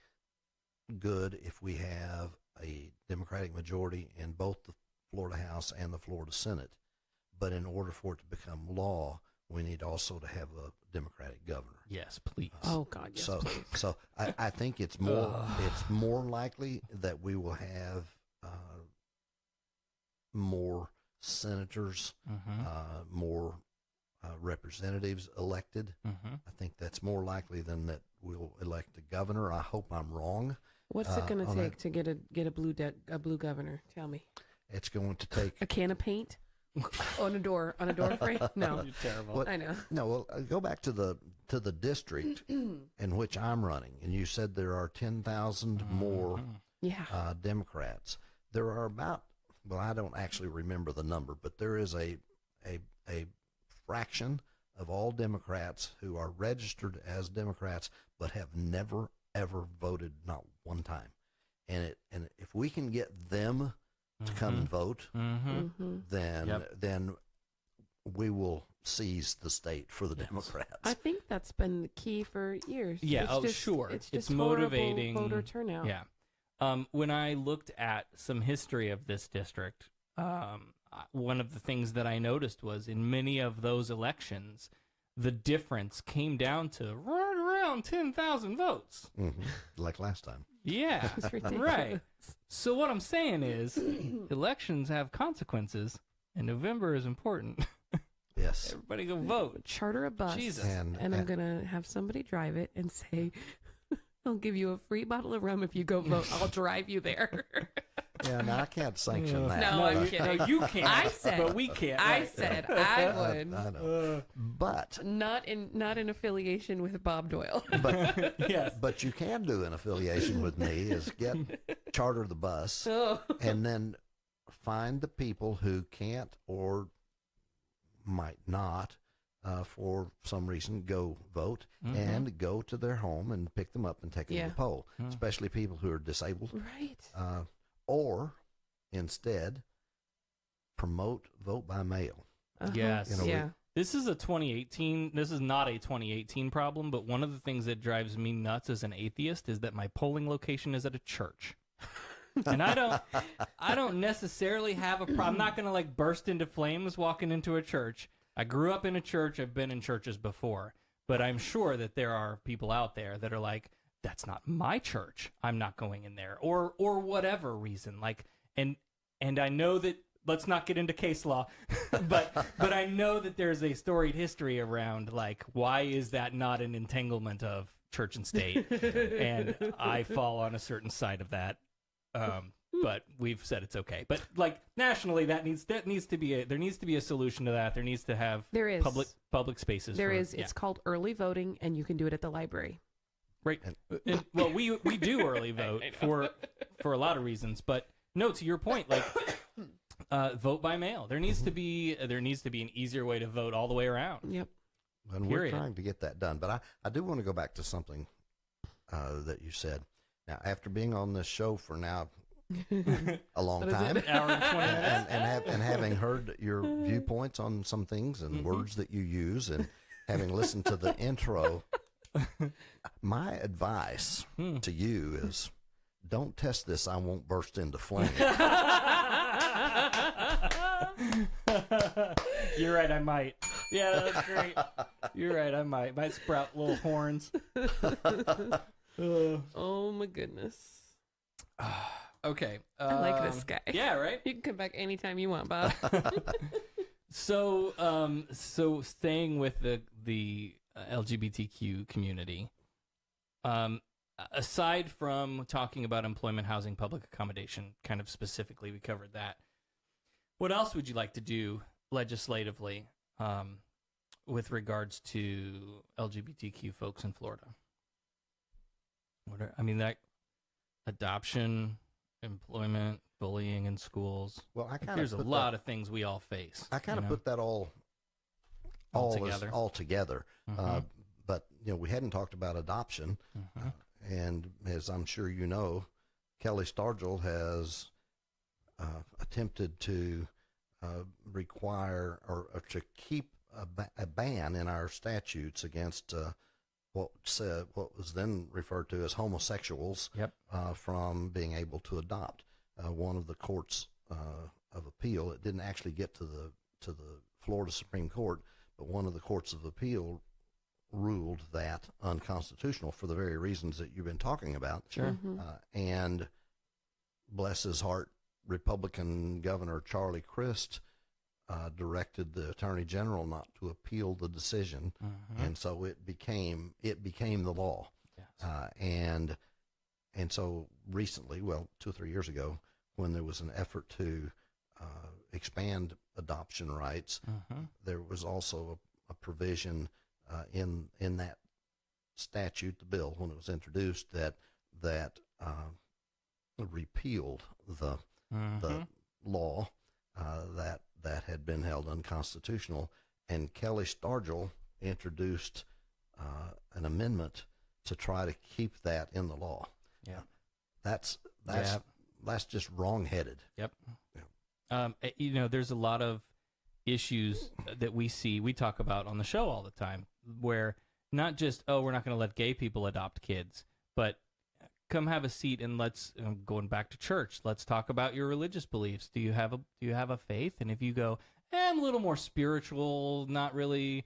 Speaker 7: good if we have a Democratic majority in both the Florida House and the Florida Senate. But in order for it to become law, we need also to have a Democratic governor.
Speaker 2: Yes, please.
Speaker 3: Oh God, yes, please.
Speaker 7: So I think it's more likely that we will have more senators, more representatives elected. I think that's more likely than that we'll elect a governor. I hope I'm wrong.
Speaker 3: What's it going to take to get a blue governor? Tell me.
Speaker 7: It's going to take
Speaker 3: a can of paint on a door frame. No,
Speaker 2: you're terrible.
Speaker 3: I know.
Speaker 7: No, well, go back to the district in which I'm running, and you said there are 10,000 more Democrats. There are about, well, I don't actually remember the number, but there is a fraction of all Democrats who are registered as Democrats but have never ever voted, not one time. And if we can get them to come and vote, then we will seize the state for the Democrats.
Speaker 3: I think that's been the key for years.
Speaker 2: Yeah, sure.
Speaker 3: It's just
Speaker 2: motivating
Speaker 3: voter turnout.
Speaker 2: Yeah. When I looked at some history of this district, one of the things that I noticed was in many of those elections, the difference came down to right around 10,000 votes.
Speaker 7: Mm-hmm. Like last time.
Speaker 2: Yeah,
Speaker 3: It's ridiculous.
Speaker 2: right. So what I'm saying is elections have consequences, and November is important.
Speaker 7: Yes.
Speaker 2: Everybody go vote.
Speaker 3: Charter a bus,
Speaker 2: Jesus.
Speaker 3: and I'm going to have somebody drive it and say, I'll give you a free bottle of rum if you go vote. I'll drive you there.
Speaker 7: Yeah, no, I can't sanction that.
Speaker 3: No, I'm
Speaker 2: you,
Speaker 3: kidding.
Speaker 2: no, you can't.
Speaker 3: I said,
Speaker 2: but we can't.
Speaker 3: I
Speaker 2: right.
Speaker 3: said I would.
Speaker 7: I know. But
Speaker 3: Not in affiliation with Bob Doyle.
Speaker 2: Yes.
Speaker 7: but you can do an affiliation with me is charter the bus
Speaker 3: Oh.
Speaker 7: and then find the people who can't or might not for some reason go vote and go to their home and pick them up and take them to the poll, especially people who are disabled.
Speaker 3: Right.
Speaker 7: Or instead promote vote by mail.
Speaker 2: Yes.
Speaker 7: You know,
Speaker 3: Yeah.
Speaker 2: This is not a 2018 problem, but one of the things that drives me nuts as an atheist is that my polling location is at a church. And I don't necessarily have a problem. I'm not going to like burst into flames walking into a church. I grew up in a church. I've been in churches before, but I'm sure that there are people out there that are like, that's not my church. I'm not going in there, or whatever reason. Like, and I know that. Let's not get into case law, but I know that there's a storied history around like why is that not an entanglement of church and state, and I fall on a certain side of that. But we've said it's okay. But like nationally, there needs to be a solution to that. There needs to have public spaces.
Speaker 3: It's called early voting, and you can do it at the library.
Speaker 2: Right. Well, we do early vote for a lot of reasons, but no, to your point, like vote by mail. There needs to be an easier way to vote all the way around.
Speaker 3: Yep.
Speaker 7: And we're trying to get that done. But I do want to go back to something that you said. Now, after being on this show for now a long time,
Speaker 2: hour and 20 minutes,
Speaker 7: and having heard your viewpoints on some things and words that you use, and having listened to the intro, my advice to you is don't test this. I won't burst into flames.
Speaker 2: You're right, I might. Yeah, that's great. You're right, I might sprout little horns.
Speaker 3: Oh my goodness.
Speaker 2: Okay.
Speaker 3: I like this guy.
Speaker 2: Yeah, right?
Speaker 3: You can come back anytime you want, Bob.
Speaker 2: So staying with the LGBTQ community, aside from talking about employment, housing, public accommodation, kind of specifically, we covered that. What else would you like to do legislatively with regards to LGBTQ folks in Florida? That adoption, employment, bullying in schools.
Speaker 7: Well,
Speaker 2: there's a lot of things we all face.
Speaker 7: I kind of put that all together. But we hadn't talked about adoption, and as I'm sure you know, Kelly Stargell has attempted to require or to keep a ban in our statutes against what was then referred to as homosexuals from being able to adopt. One of the courts of appeal, it didn't actually get to the Florida Supreme Court, but one of the courts of appeal ruled that unconstitutional for the very reasons that you've been talking about.
Speaker 2: Sure.
Speaker 7: And bless his heart, Republican Governor Charlie Crist directed the Attorney General not to appeal the decision, and so it became the law. Yes. And so recently, 2 or 3 years ago, when there was an effort to expand adoption rights, there was also a provision in that statute, the bill, when it was introduced, that repealed the law that had been held unconstitutional, and Kelly Stargell introduced an amendment to try to keep that in the law.
Speaker 2: Yeah,
Speaker 7: that's just wrong-headed.
Speaker 2: Yep. Yeah. There's a lot of issues that we talk about on the show all the time, where not just we're not going to let gay people adopt kids, but come have a seat and let's going back to church. Let's talk about your religious beliefs. Do you have a faith? And if you go, I'm a little more spiritual, not really.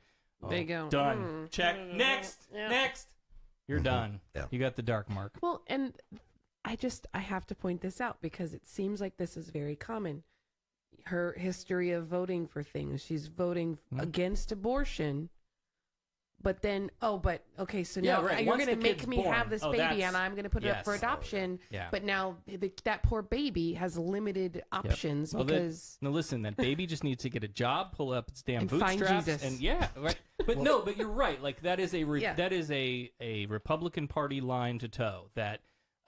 Speaker 3: They go
Speaker 2: done. Check. Next.
Speaker 3: Yeah.
Speaker 2: Next. You're done.
Speaker 7: Yeah.
Speaker 2: You got the dark mark.
Speaker 3: Well, and I have to point this out because it seems like this is very common. Her history of voting for things. She's voting against abortion. But then, okay, so
Speaker 2: Yeah,
Speaker 3: now
Speaker 2: right.
Speaker 3: you're
Speaker 2: Once
Speaker 3: going to
Speaker 2: the
Speaker 3: make
Speaker 2: kid's
Speaker 3: me
Speaker 2: born.
Speaker 3: have this
Speaker 2: Oh,
Speaker 3: baby
Speaker 2: that's-
Speaker 3: and I'm going to put it up for
Speaker 2: yes.
Speaker 3: adoption.
Speaker 2: Yeah.
Speaker 3: But now that poor baby has limited options
Speaker 2: Well,
Speaker 3: because...
Speaker 2: no, listen, that baby just needs to get a job, pull up its damn
Speaker 3: And find
Speaker 2: bootstraps,
Speaker 3: Jesus.
Speaker 2: and right. But but you're right. Like that is a Republican Party line to toe.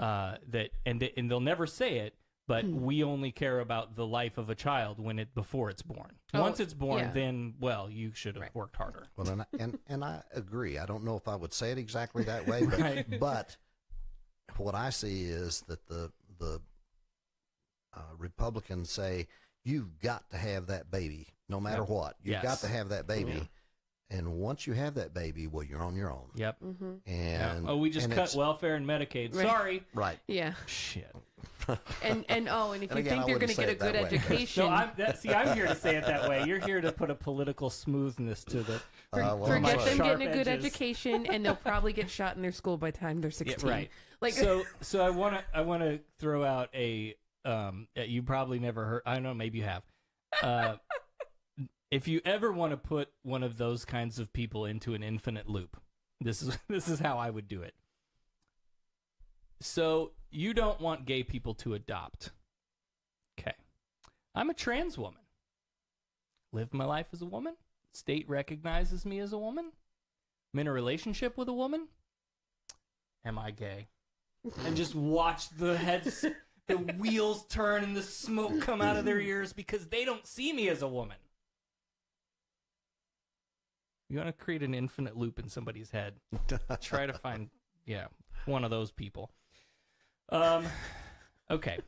Speaker 2: And they'll never say it, but we only care about the life of a child before it's born. Once it's born, then you should have worked harder.
Speaker 7: Well, and I agree. I don't know if I would say it exactly that way, but,
Speaker 2: Right.
Speaker 7: but what I see is that the Republicans say you've got to have that baby, no matter what. You've got to have that baby.
Speaker 2: Yeah.
Speaker 7: And once you have that baby, well, you're on your own.
Speaker 2: Yep.
Speaker 7: And
Speaker 2: we just cut
Speaker 7: it's-
Speaker 2: welfare and Medicaid.
Speaker 3: Right.
Speaker 2: Sorry.
Speaker 7: Right.
Speaker 3: Yeah.
Speaker 2: Shit.
Speaker 3: And if
Speaker 7: And
Speaker 3: you
Speaker 7: again,
Speaker 3: think
Speaker 7: I
Speaker 3: you're going
Speaker 7: wouldn't
Speaker 3: to
Speaker 7: say
Speaker 3: get a
Speaker 7: it that
Speaker 3: good
Speaker 7: way.
Speaker 3: education...
Speaker 2: No, I'm here to say it that way. You're here to put a political smoothness to the.
Speaker 7: well,
Speaker 3: Forget
Speaker 7: I'm
Speaker 3: them
Speaker 7: sorry.
Speaker 3: getting a good
Speaker 2: edges.
Speaker 3: education, and they'll probably get shot in their school by the time they're 16.
Speaker 2: Yeah, right.
Speaker 3: Like,
Speaker 2: So I want to throw out a you probably never heard. I don't know, maybe you have. If you ever want to put one of those kinds of people into an infinite loop, this is how I would do it. So you don't want gay people to adopt. Okay. I'm a trans woman. Live my life as a woman. State recognizes me as a woman. I'm in a relationship with a woman. Am I gay? And just watch the wheels turn and the smoke come out of their ears because they don't see me as a woman. You want to create an infinite loop in somebody's head. Try to find, one of those people. Okay.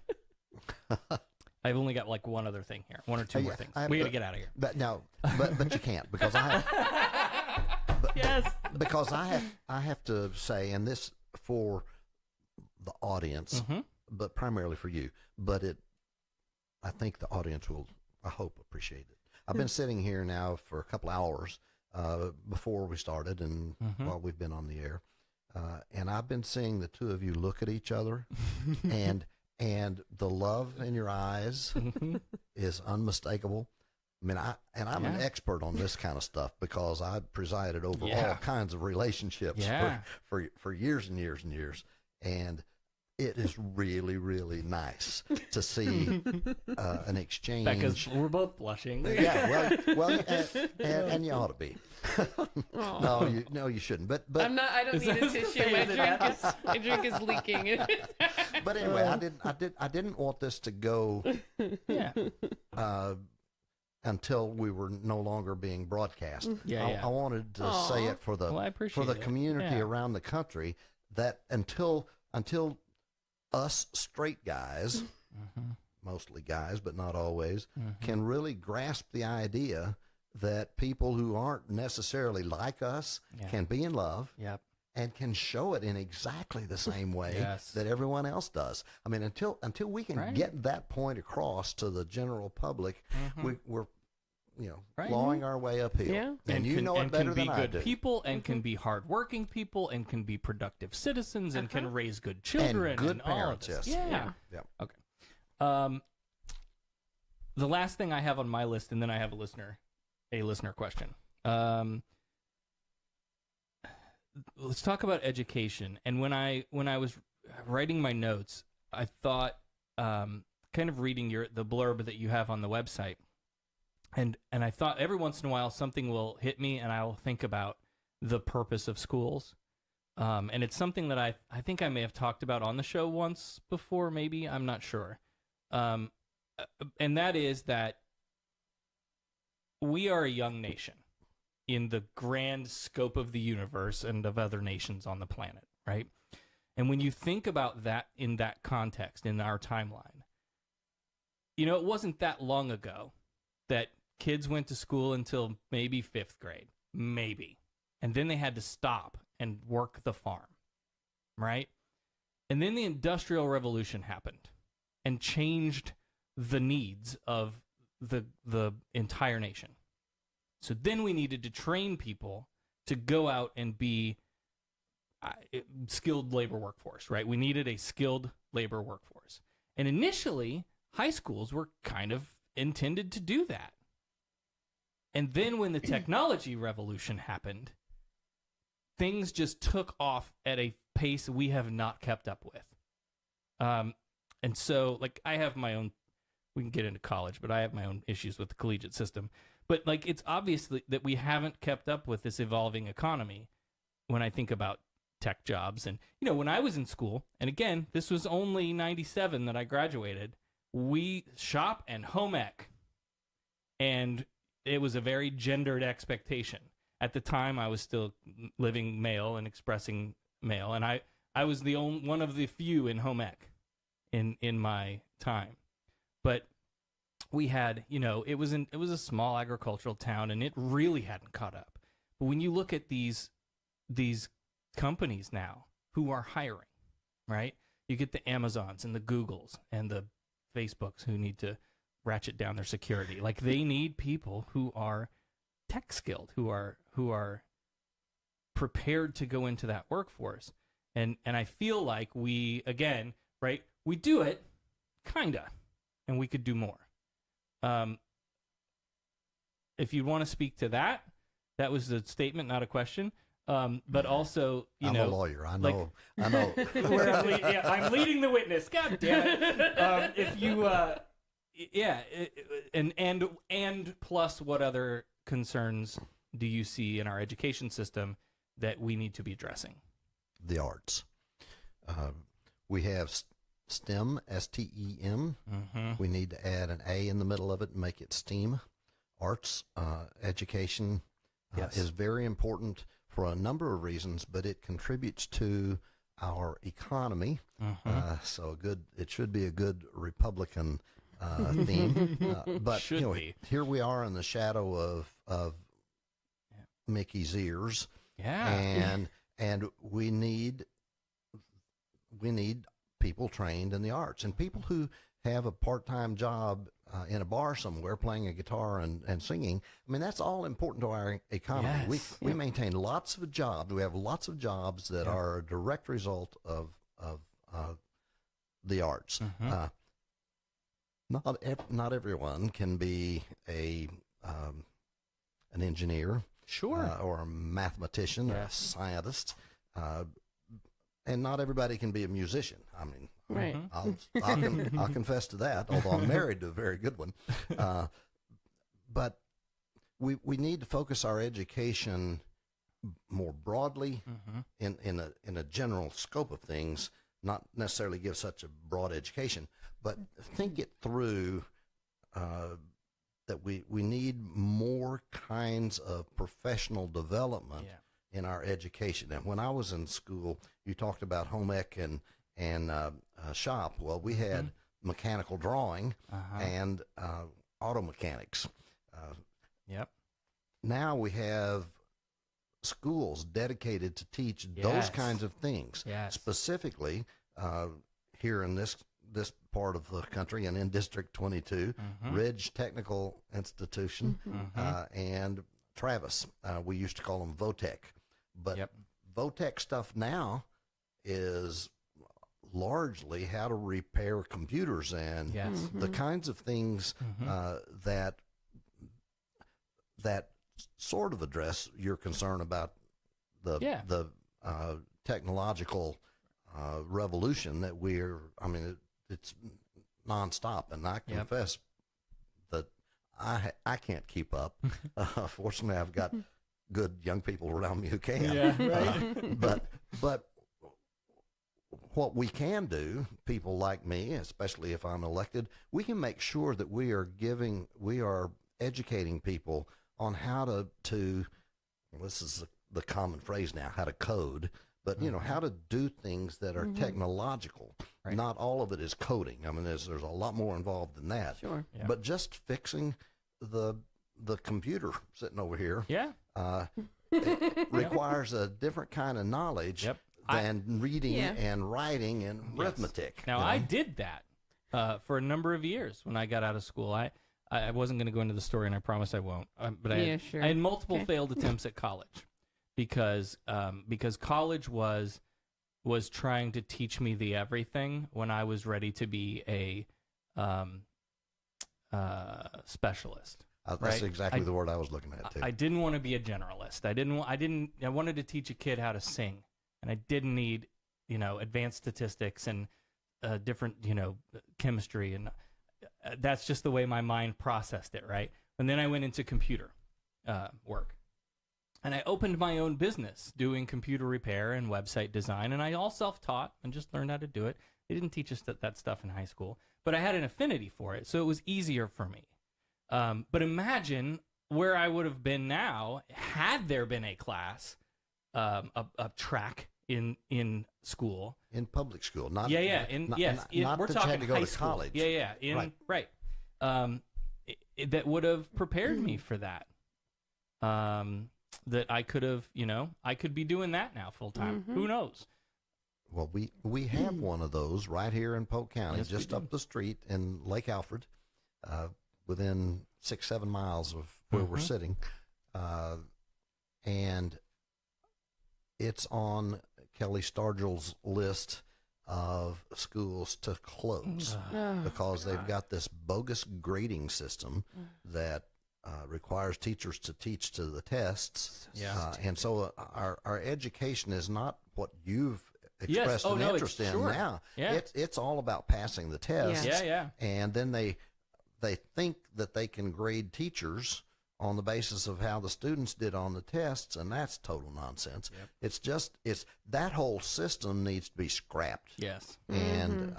Speaker 2: I've only got like one other thing here. One or two more things. We got to get out of here.
Speaker 7: But no, but you can't because I have.
Speaker 2: Yes.
Speaker 7: Because I have to say, and this for the audience, but primarily for you. But I think the audience will, I hope, appreciate it. I've been sitting here now for a couple hours before we started and while we've been on the air, and I've been seeing the two of you look at each other, and the love in your eyes is unmistakable. I mean, I'm an expert on this kind of stuff because I presided over all kinds of relationships for years and years and years, and it is really, really nice to see an exchange.
Speaker 2: Because we're both blushing.
Speaker 7: Yeah, well, and you ought to be. No, you shouldn't. But
Speaker 3: I'm not. I don't need a tissue. My drink is leaking.
Speaker 7: But anyway, I didn't want this to go. Until we were no longer being broadcast. I wanted to say it for the community around the country that until us straight guys, mostly guys, but not always, can really grasp the idea that people who aren't necessarily like us can be in love and can show it in exactly the same way that everyone else does. I mean, until we can get that point across to the general public, we're clawing our way uphill.
Speaker 3: Yeah.
Speaker 7: And you know it better than I do.
Speaker 2: Can be good people and can be hardworking people and can be productive citizens and can raise good children
Speaker 7: and good
Speaker 2: and all of
Speaker 7: parents.
Speaker 2: this.
Speaker 7: Yes.
Speaker 2: Yeah. Okay. The last thing I have on my list, and then I have a listener question. Let's talk about education. And when I was writing my notes, I thought, kind of reading the blurb that you have on the website. And I thought every once in a while something will hit me and I'll think about the purpose of schools. And it's something that I think I may have talked about on the show once before, maybe. I'm not sure. And that is that we are a young nation in the grand scope of the universe and of other nations on the planet, right? And when you think about that in that context, in our timeline, it wasn't that long ago that kids went to school until maybe 5th grade, maybe. And then they had to stop and work the farm, right? And then the Industrial Revolution happened and changed the needs of the entire nation. So then we needed to train people to go out and be skilled labor workforce, right? We needed a skilled labor workforce. And initially, high schools were kind of intended to do that. And then when the technology revolution happened, things just took off at a pace we have not kept up with. And so, like, I have my own, we can get into college, but I have my own issues with the collegiate system. But, like, it's obvious that we haven't kept up with this evolving economy when I think about tech jobs. And, you know, when I was in school, and again, this was only 97 that I graduated, we shop and home ec. And it was a very gendered expectation. At the time, I was still living male and expressing male, and I was the only one of the few in home ec in my time. But we had, you know, it was a small agricultural town, and it really hadn't caught up. But when you look at these companies now who are hiring, right? You get the Amazons and the Googles and the Facebooks who need to ratchet down their security. Like, they need people who are tech skilled, who are prepared to go into that workforce. And I feel like we, again, right, we do it, kinda, and we could do more. If you want to speak to that, that was a statement, not a question. But also, you know,
Speaker 7: I'm a lawyer. I know.
Speaker 2: Like,
Speaker 7: I know.
Speaker 2: I'm leading the witness. God damn it! If you, and plus, what other concerns do you see in our education system that we need to be addressing?
Speaker 7: The arts. We have STEM, STEM.
Speaker 2: Mm-hmm.
Speaker 7: We need to add an A in the middle of it and make it STEAM. Arts education is very important for a number of reasons, but it contributes to our economy.
Speaker 2: Mm-hmm.
Speaker 7: So it should be a good Republican theme. But you know, here we are in the shadow of Mickey's ears.
Speaker 2: Yeah.
Speaker 7: And we need people trained in the arts, and people who have a part-time job in a bar somewhere playing a guitar and singing. I mean, that's all important to our economy.
Speaker 2: Yes.
Speaker 7: We maintain lots of jobs. We have lots of jobs that are a direct result of the arts.
Speaker 2: Mm-hmm.
Speaker 7: Not everyone can be an engineer,
Speaker 2: sure,
Speaker 7: or a mathematician, or a scientist, and not everybody can be a musician. I mean,
Speaker 3: right.
Speaker 7: I'll confess to that, although I'm married to a very good one. But we need to focus our education more broadly in a general scope of things, not necessarily give such a broad education, but think it through, that we need more kinds of professional development in our education. And when I was in school, you talked about home ec and shop. Well, we had mechanical drawing and auto mechanics. Now we have schools dedicated to teach those kinds of things. Specifically, here in this part of the country and in District 22, Ridge Technical Institution and Travis. We used to call them VOTEC. But VOTEC stuff now is largely how to repair computers and the kinds of things that sort of address your concern about the technological revolution that it's nonstop. And I confess that I can't keep up. Fortunately, I've got good young people around me who can. But what we can do, people like me, especially if I'm elected, we can make sure that we are educating people on how to this is the common phrase now, how to code, but you know, how to do things that are technological. Not all of it is coding. I mean, there's a lot more involved than that.
Speaker 3: Sure.
Speaker 7: But just fixing the computer sitting over here it requires a different kind of knowledge than reading
Speaker 3: Yeah.
Speaker 7: and writing and arithmetic.
Speaker 2: Now,
Speaker 7: you know?
Speaker 2: I did that for a number of years when I got out of school. I wasn't going to go into the story, and I promise I won't. But
Speaker 3: Yeah, sure.
Speaker 2: I had multiple
Speaker 3: Okay.
Speaker 2: failed attempts at college because college was trying to teach me the everything when I was ready to be a specialist.
Speaker 7: That's
Speaker 2: right?
Speaker 7: exactly the word I was looking at too.
Speaker 2: I didn't want to be a generalist. I wanted to teach a kid how to sing, and I didn't need, advanced statistics and different, chemistry, and that's just the way my mind processed it, right? And then I went into computer work, and I opened my own business doing computer repair and website design, and I all self-taught and just learned how to do it. They didn't teach us that stuff in high school, but I had an affinity for it, so it was easier for me. But imagine where I would have been now had there been a class, a track in school.
Speaker 7: In public school, not
Speaker 2: Not
Speaker 7: we're
Speaker 2: that
Speaker 7: talking
Speaker 2: you
Speaker 7: had to go
Speaker 2: high
Speaker 7: to
Speaker 2: school.
Speaker 7: college.
Speaker 2: Right. That would have prepared me for that. That I could have, I could be doing that now full time. Who knows?
Speaker 7: Well, we have one of those right here in Polk County,
Speaker 2: Yes, we
Speaker 7: just
Speaker 2: do.
Speaker 7: up the street in Lake Alfred, within 6-7 miles of where we're sitting, and it's on Kelly Stargill's list of schools to close because they've got this bogus grading system that requires teachers to teach to the tests. And so our education is not what you've expressed an interest in
Speaker 2: sure.
Speaker 7: now.
Speaker 2: Yeah.
Speaker 7: It's all about passing the tests.
Speaker 2: Yeah.
Speaker 7: And then they think that they can grade teachers on the basis of how the students did on the tests, and that's total nonsense. It's that whole system needs to be scrapped.
Speaker 2: Yes.
Speaker 7: And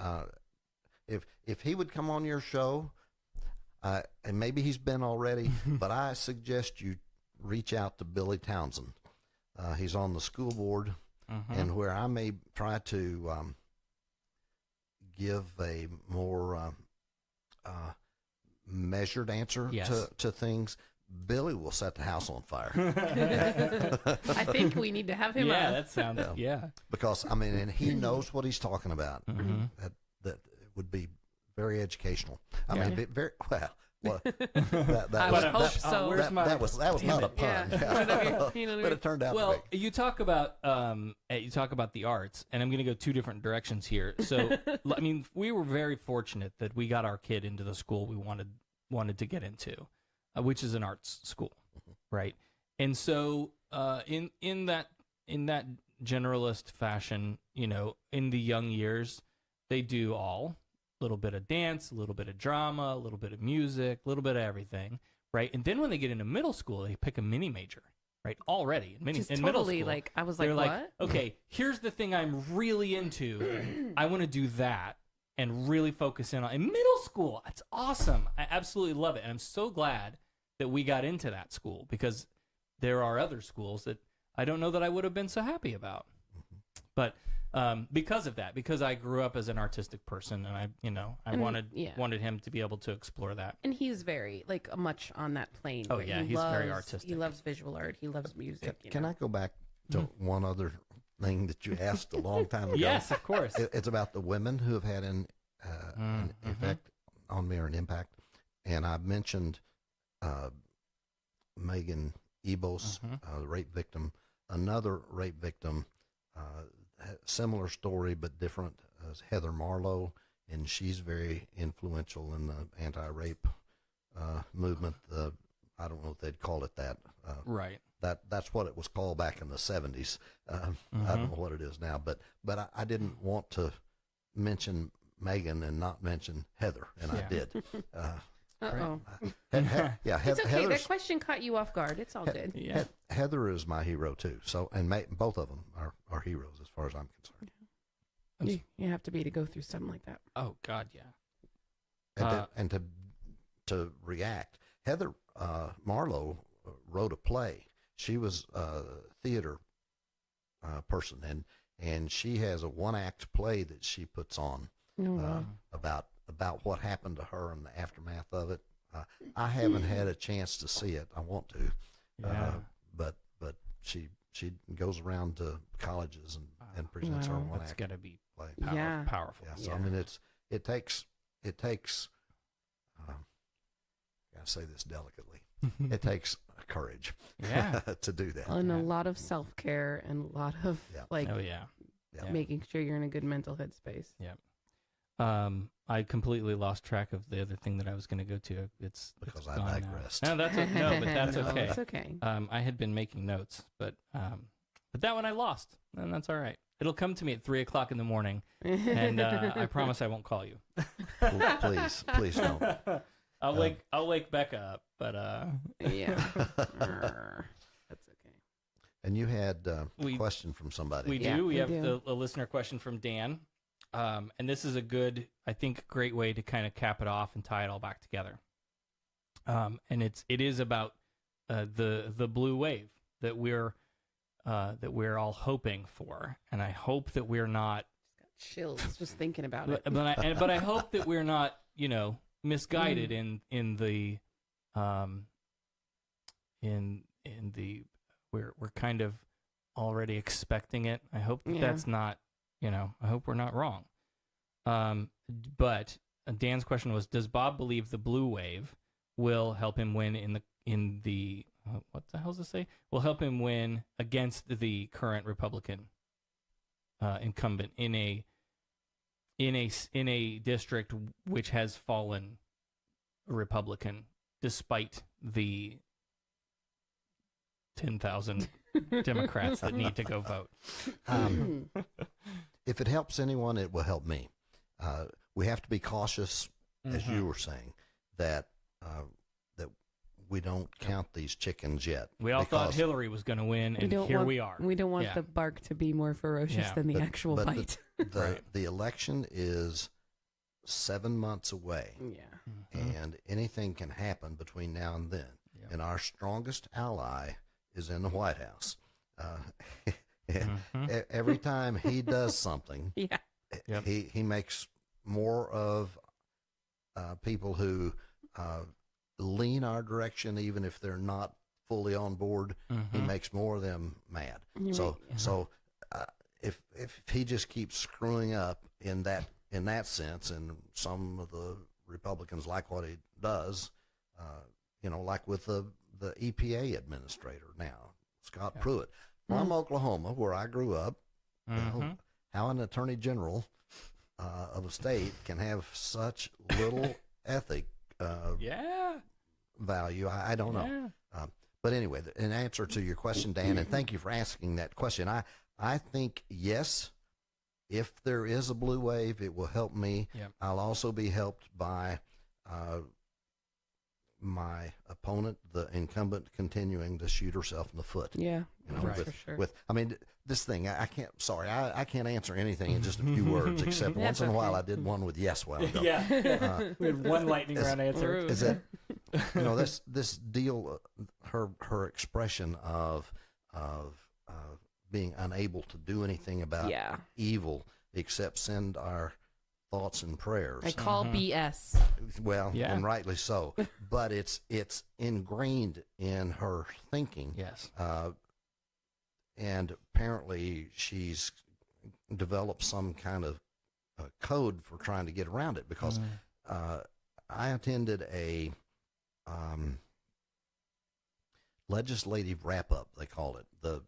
Speaker 7: if he would come on your show, and maybe he's been already, but I suggest you reach out to Billy Townsend. He's on the school board, and where I may try to give a more measured answer to things, Billy will set the house on fire.
Speaker 3: I think we need to have him on.
Speaker 2: That sounds,
Speaker 7: Because, and he knows what he's talking about. That would be very educational. Very well.
Speaker 3: I would hope so.
Speaker 7: That was not a pun. But it turned out to be.
Speaker 2: You talk about the arts, and I'm going to go two different directions here. So, we were very fortunate that we got our kid into the school we wanted to get into, which is an arts school, right? And so, in that generalist fashion, in the young years, they do all. A little bit of dance, a little bit of drama, a little bit of music, a little bit of everything, right? And then when they get into middle school, they pick a mini major, right? Already in middle
Speaker 3: totally
Speaker 2: school,
Speaker 3: I was like,
Speaker 2: they're
Speaker 3: what?
Speaker 2: Okay, here's the thing I'm really into. I want to do that and really focus in middle school. That's awesome. I absolutely love it, and I'm so glad that we got into that school because there are other schools that I don't know that I would have been so happy about, but. Because of that, because I grew up as an artistic person, and I wanted him to be able to explore that.
Speaker 3: And he's very much on that plane.
Speaker 2: Oh yeah, he's very artistic.
Speaker 3: He loves visual art. He loves music.
Speaker 7: Can I go back to one other thing that you asked a long time ago?
Speaker 2: Yes, of course.
Speaker 7: It's about the women who have had an effect on me or an impact, and I mentioned Megan Ebos, the rape victim, another rape victim. Similar story but different as Heather Marlowe, and she's very influential in the anti-rape movement. I don't know if they'd call it that.
Speaker 2: Right.
Speaker 7: That's what it was called back in the 70s. I don't know what it is now, but I didn't want to mention Megan and not mention Heather, and I did.
Speaker 3: Uh-oh.
Speaker 7: It's
Speaker 3: okay. That question caught you off guard. It's all good.
Speaker 7: Heather is my hero too. So, and both of them are heroes as far as I'm concerned.
Speaker 3: You have to be to go through something like that.
Speaker 2: Oh God, yeah.
Speaker 7: And to react, Heather Marlowe wrote a play. She was a theater person, and she has a one-act play that she puts on about what happened to her and the aftermath of it. I haven't had a chance to see it. I want to, but she goes around to colleges and and presents her one
Speaker 2: That's
Speaker 7: act
Speaker 2: got to be
Speaker 7: play.
Speaker 3: Yeah.
Speaker 2: powerful.
Speaker 7: Yeah, so I mean, it takes. Gotta say this delicately. It takes courage,
Speaker 2: Yeah.
Speaker 7: to do that.
Speaker 3: And a lot of self-care and a lot of like
Speaker 2: Oh yeah.
Speaker 3: making sure you're in a good mental headspace.
Speaker 2: I completely lost track of the other thing that I was going to go to. It's
Speaker 7: Because I
Speaker 2: gone now.
Speaker 7: digressed.
Speaker 2: No, that's no, but that's
Speaker 3: No,
Speaker 2: okay.
Speaker 3: It's okay.
Speaker 2: I had been making notes, but that one I lost, and that's all right. It'll come to me at 3:00 in the morning, and I promise I won't call you.
Speaker 7: Please don't.
Speaker 2: I'll wake Becca up, but
Speaker 3: Yeah. That's okay.
Speaker 7: And you had a question from somebody.
Speaker 2: we do.
Speaker 3: Yeah,
Speaker 2: we
Speaker 3: we
Speaker 2: have
Speaker 3: do.
Speaker 2: a listener question from Dan, and this is a good, I think, great way to kind of cap it off and tie it all back together. And it is about the blue wave that we're all hoping for, and I hope that we're not.
Speaker 3: Chills just thinking about it.
Speaker 2: But I hope that we're not, misguided in the we're kind of already expecting it. I hope that that's not, I hope we're not wrong. But Dan's question was, does Bob believe the blue wave will help him win in the what the hell does it say? Will help him win against the current Republican incumbent in a district which has fallen Republican despite the 10,000 Democrats that need to go vote.
Speaker 7: If it helps anyone, it will help me. We have to be cautious, as you were saying, that we don't count these chickens yet.
Speaker 2: We all thought Hillary was going to win, and here we are.
Speaker 3: We don't want the bark to be more ferocious than the actual bite.
Speaker 7: The election is 7 months away.
Speaker 3: Yeah.
Speaker 7: And anything can happen between now and then. Yep. And our strongest ally is in the White House. Every time he does something, he makes more of people who lean our direction, even if they're not fully on board. He makes more of them mad. So if he just keeps screwing up in that sense, and some of the Republicans like what he does, like with the EPA administrator now, Scott Pruitt from Oklahoma, where I grew up. How an attorney general of a state can have such little ethic value, I don't know. But anyway, in answer to your question, Dan, and thank you for asking that question, I think yes. If there is a blue wave, it will help me.
Speaker 2: Yep.
Speaker 7: I'll also be helped by my opponent, the incumbent, continuing to shoot herself in the foot.
Speaker 3: Yeah,
Speaker 7: for
Speaker 3: sure.
Speaker 7: This thing, I can't answer anything in just a few words, except once in a while I did one with yes while ago.
Speaker 2: We had one lightning round answer.
Speaker 7: Is that this deal, her expression of being unable to do anything about evil except send our thoughts and prayers.
Speaker 3: I call BS.
Speaker 7: Well, and rightly so. But it's ingrained in her thinking.
Speaker 2: Yes.
Speaker 7: And apparently she's developed some kind of code for trying to get around it, because I attended a legislative wrap-up, they called it. The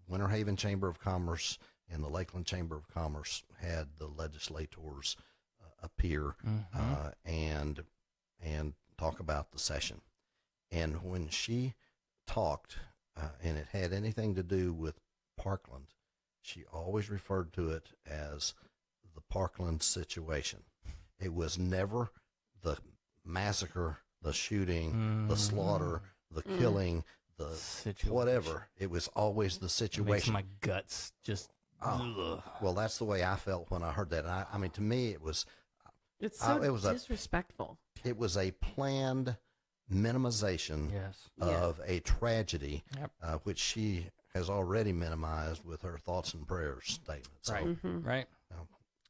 Speaker 7: Winter Haven Chamber of Commerce and the Lakeland Chamber of Commerce had the legislators appear and talk about the session. And when she talked, and it had anything to do with Parkland, she always referred to it as the Parkland situation. It was never the massacre, the shooting, the slaughter, the killing, the situation. Whatever. It was always the situation.
Speaker 2: It makes my guts just.
Speaker 7: Well, that's the way I felt when I heard that. And I mean, to me, it was.
Speaker 3: It's so disrespectful.
Speaker 7: It was a planned minimization of a tragedy, which she has already minimized with her thoughts and prayers statement. So,
Speaker 2: right.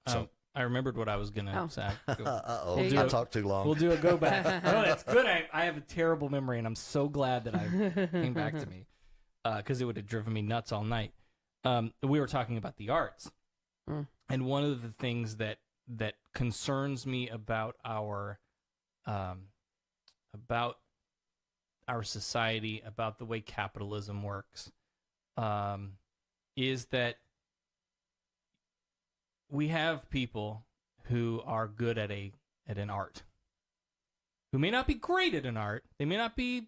Speaker 2: So I remembered what I was going to say.
Speaker 7: I talked too long.
Speaker 2: We'll do a go back. Oh, that's good. I have a terrible memory, and I'm so glad that I came back to me, because it would have driven me nuts all night. we were talking about the arts. And one of the things that concerns me about our society, about the way capitalism works, is that we have people who are good at an art, who may not be great at an art. They may not be,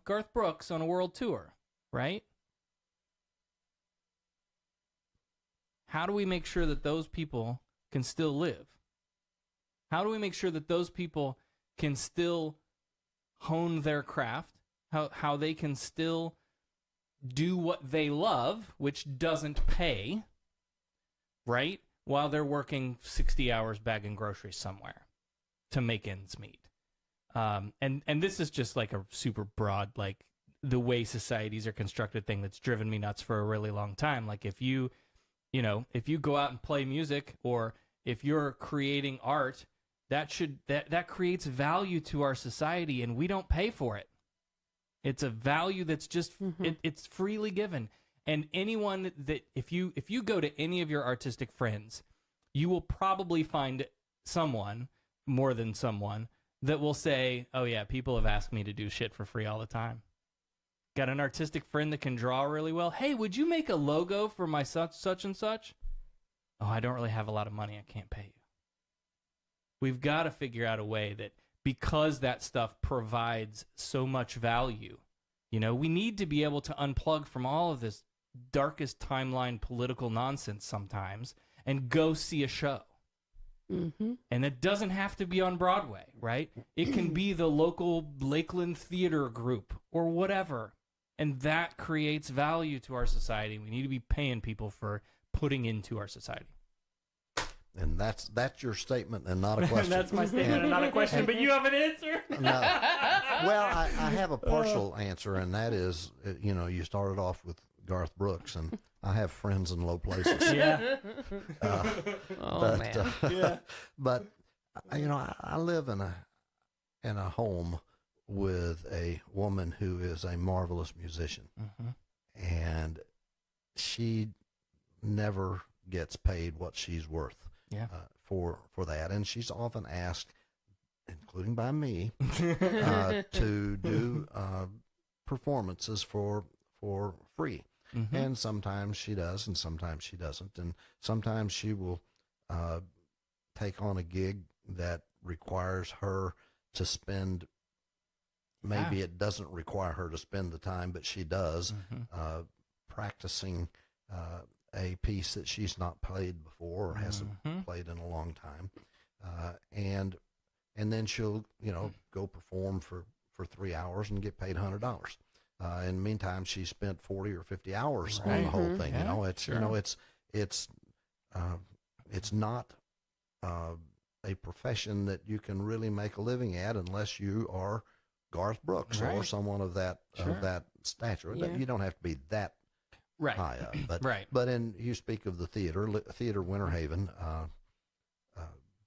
Speaker 2: Garth Brooks on a world tour, right? How do we make sure that those people can still live? How do we make sure that those people can still hone their craft? How they can still do what they love, which doesn't pay, right? While they're working 60 hours bagging groceries somewhere to make ends meet. And this is just like a super broad, like the way societies are constructed thing that's driven me nuts for a really long time. Like if you go out and play music, or if you're creating art, that creates value to our society, and we don't pay for it. It's a value that's just it's freely given. And anyone that if you go to any of your artistic friends, you will probably find someone, more than someone, that will say, "Oh yeah, people have asked me to do shit for free all the time." Got an artistic friend that can draw really well. Hey, would you make a logo for my such and such? Oh, I don't really have a lot of money. I can't pay you. We've got to figure out a way that, because that stuff provides so much value, we need to be able to unplug from all of this darkest timeline political nonsense sometimes and go see a show. Mm-hmm. And it doesn't have to be on Broadway, right? It can be the local Lakeland theater group or whatever. And that creates value to our society. We need to be paying people for putting into our society.
Speaker 7: And that's your statement and not a question.
Speaker 2: That's my statement and not a question, but you have an answer?
Speaker 7: No. Well, I have a partial answer, and that is, you started off with Garth Brooks, and I have friends in low places.
Speaker 2: Yeah.
Speaker 7: But I live in a home with a woman who is a marvelous musician, and she never gets paid what she's worth for that, and she's often asked, including by me, to do performances for free. Mm-hmm. And sometimes she does, and sometimes she doesn't. And sometimes she will take on a gig that requires her to spend, maybe it doesn't require her to spend the time, but she does, practicing a piece that she's not played before or hasn't played in a long time. And then she'll, go perform for 3 hours and get paid $100. In the meantime, she spent 40 or 50 hours on the whole thing. Yeah. It's not a profession that you can really make a living at unless you are Garth Brooks or someone of that stature. Yeah. You don't have to be that high up. But but you speak of the Theater Winter Haven.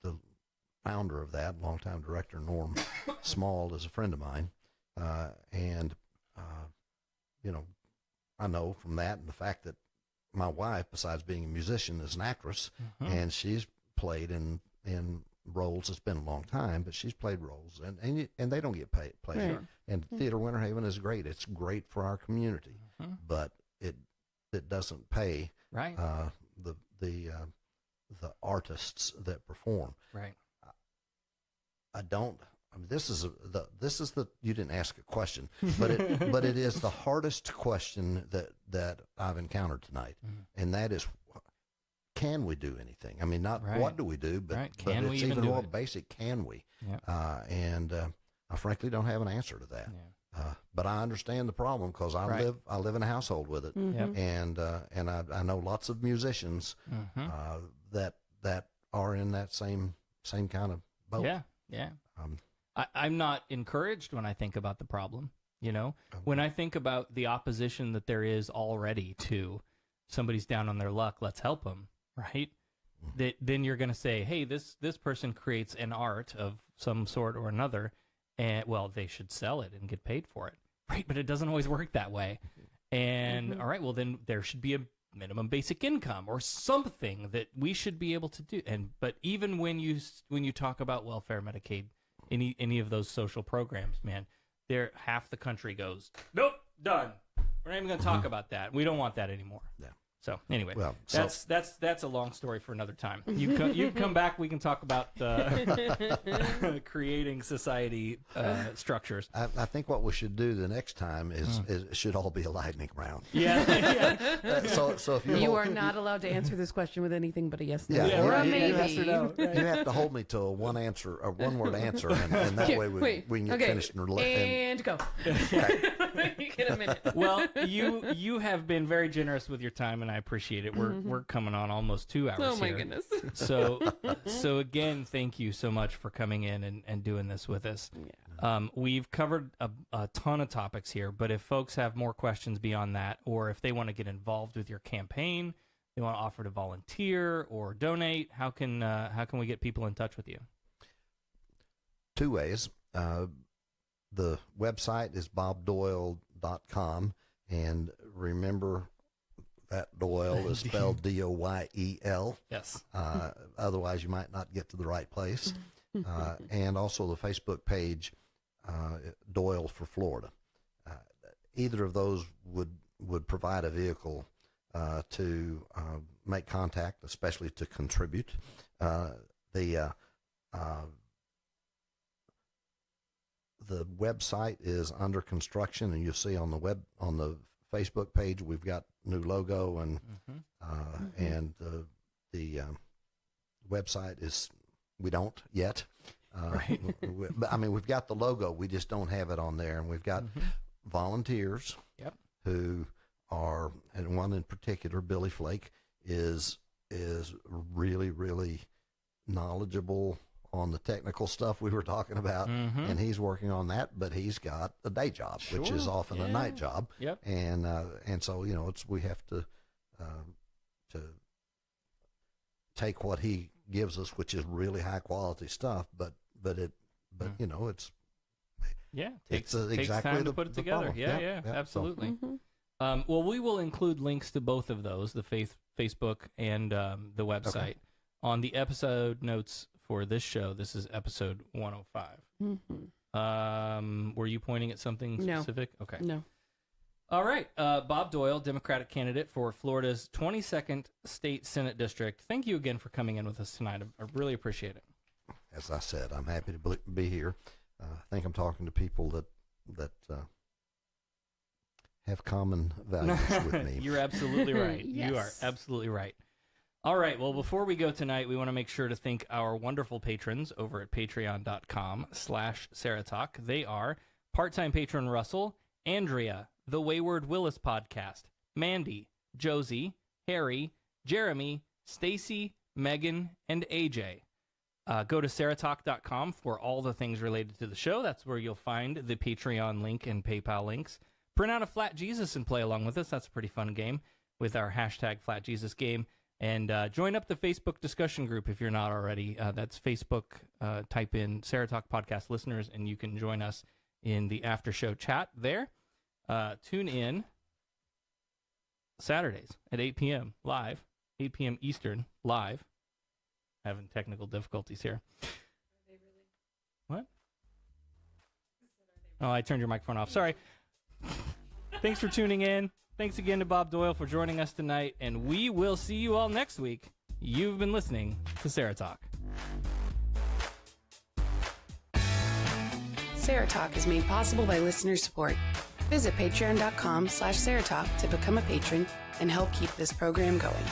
Speaker 7: The founder of that, longtime director Norm Small, is a friend of mine, and I know from that, and the fact that my wife, besides being a musician, is an actress, and she's played in roles. It's been a long time, but she's played roles, and they don't get paid. Right. And Theater Winter Haven is great. It's great for our community, but it doesn't pay the artists that perform.
Speaker 2: Right.
Speaker 7: This is the you didn't ask a question, but it is the hardest question that I've encountered tonight, and that is, can we do anything? I mean, not what do we do, but it's even more basic. Can we? Yep. And I frankly don't have an answer to that. Yeah. But I understand the problem because I live in a household with it, and I know lots of musicians that are in that same kind of boat.
Speaker 2: Yeah. I'm not encouraged when I think about the problem. When I think about the opposition that there is already to somebody's down on their luck, let's help them, right? Then you're going to say, hey, this person creates an art of some sort or another, and well, they should sell it and get paid for it, right? But it doesn't always work that way. And all right, well, then there should be minimum basic income or something that we should be able to do. But even when you talk about welfare, Medicaid, any of those social programs, man, half the country goes, nope, done. We're not even going to talk about that. We don't want that anymore. Yeah. So anyway,
Speaker 7: well,
Speaker 2: that's a long story for another time. You come back. We can talk about creating society structures.
Speaker 7: I think what we should do the next time is it should all be a lightning round.
Speaker 2: Yeah.
Speaker 7: So if
Speaker 3: you are not allowed to answer this question with anything but a yes, no,
Speaker 7: yeah,
Speaker 3: or a maybe.
Speaker 2: Yes or no, right.
Speaker 7: You have to hold me to a one word answer, and that way we can get finished
Speaker 3: and go. You get a minute.
Speaker 2: Well, you have been very generous with your time, and I appreciate it. We're coming on almost 2 hours.
Speaker 3: Oh my
Speaker 2: here.
Speaker 3: goodness.
Speaker 2: So again, thank you so much for coming in and doing this with us. Yeah. We've covered a ton of topics here, but if folks have more questions beyond that, or if they want to get involved with your campaign, they want to offer to volunteer or donate, how can we get people in touch with you?
Speaker 7: 2 ways. The website is bobdoyle.com, and remember that Doyle is spelled Doyel.
Speaker 2: Yes.
Speaker 7: Otherwise, you might not get to the right place. And also the Facebook page, Doyle for Florida. Either of those would provide a vehicle to make contact, especially to contribute. The website is under construction, and you'll see on the Facebook page we've got new logo, and the website is, we don't yet.
Speaker 2: Right.
Speaker 7: I mean, we've got the logo, we just don't have it on there, and we've got volunteers who are, and one in particular, Billy Flake, is really, really knowledgeable on the technical stuff we were talking about, and he's working on that, but he's got a day job, which is often a night job.
Speaker 2: Yep.
Speaker 7: And so, we have to take what he gives us, which is really high quality stuff, but it's
Speaker 2: takes
Speaker 7: exactly
Speaker 2: time to put it together.
Speaker 7: problem.
Speaker 2: Yeah, absolutely. Well, we will include links to both of those, the Facebook and the website, on the episode notes for this show. This is episode 105. Were you pointing at something specific? Okay.
Speaker 3: No.
Speaker 2: All right. Bob Doyle, Democratic candidate for Florida's 22nd State Senate District. Thank you again for coming in with us tonight. I really appreciate it.
Speaker 7: As I said, I'm happy to be here. I think I'm talking to people that have common values with me.
Speaker 2: You're absolutely right.
Speaker 3: Yes.
Speaker 2: You are absolutely right. All right. Well, before we go tonight, we want to make sure to thank our wonderful patrons over at patreon.com/SarahTalk. They are part-time patron Russell, Andrea, The Wayward Willis Podcast, Mandy, Josie, Harry, Jeremy, Stacy, Megan, and AJ. Go to SarahTalk.com for all the things related to the show. That's where you'll find the Patreon link and PayPal links. Print out a Flat Jesus and play along with us. That's a pretty fun game with our hashtag Flat Jesus game. And join up the Facebook discussion group if you're not already. That's Facebook. Type in Sarah Talk Podcast listeners, and you can join us in the after show chat there. Tune in Saturdays at 8 p.m. live, 8 p.m. Eastern live. Having technical difficulties here. What? Oh, I turned your microphone off. Sorry. Thanks for tuning in. Thanks again to Bob Doyle for joining us tonight, and we will see you all next week. You've been listening to Sarah Talk.
Speaker 11: Sarah Talk is made possible by listener support. Visit patreon.com/SarahTalk to become a patron and help keep this program going.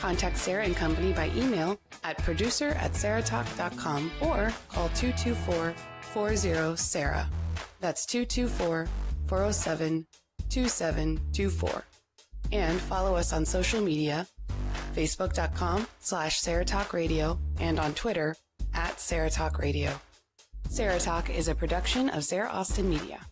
Speaker 11: Contact Sarah and Company by email at producer@sarahtalk.com or call 224-40-SARAH. That's 224-407-2724. And follow us on social media, facebook.com/SarahTalkRadio and on Twitter @SarahTalkRadio. Sarah Talk is a production of Sarah Austin Media.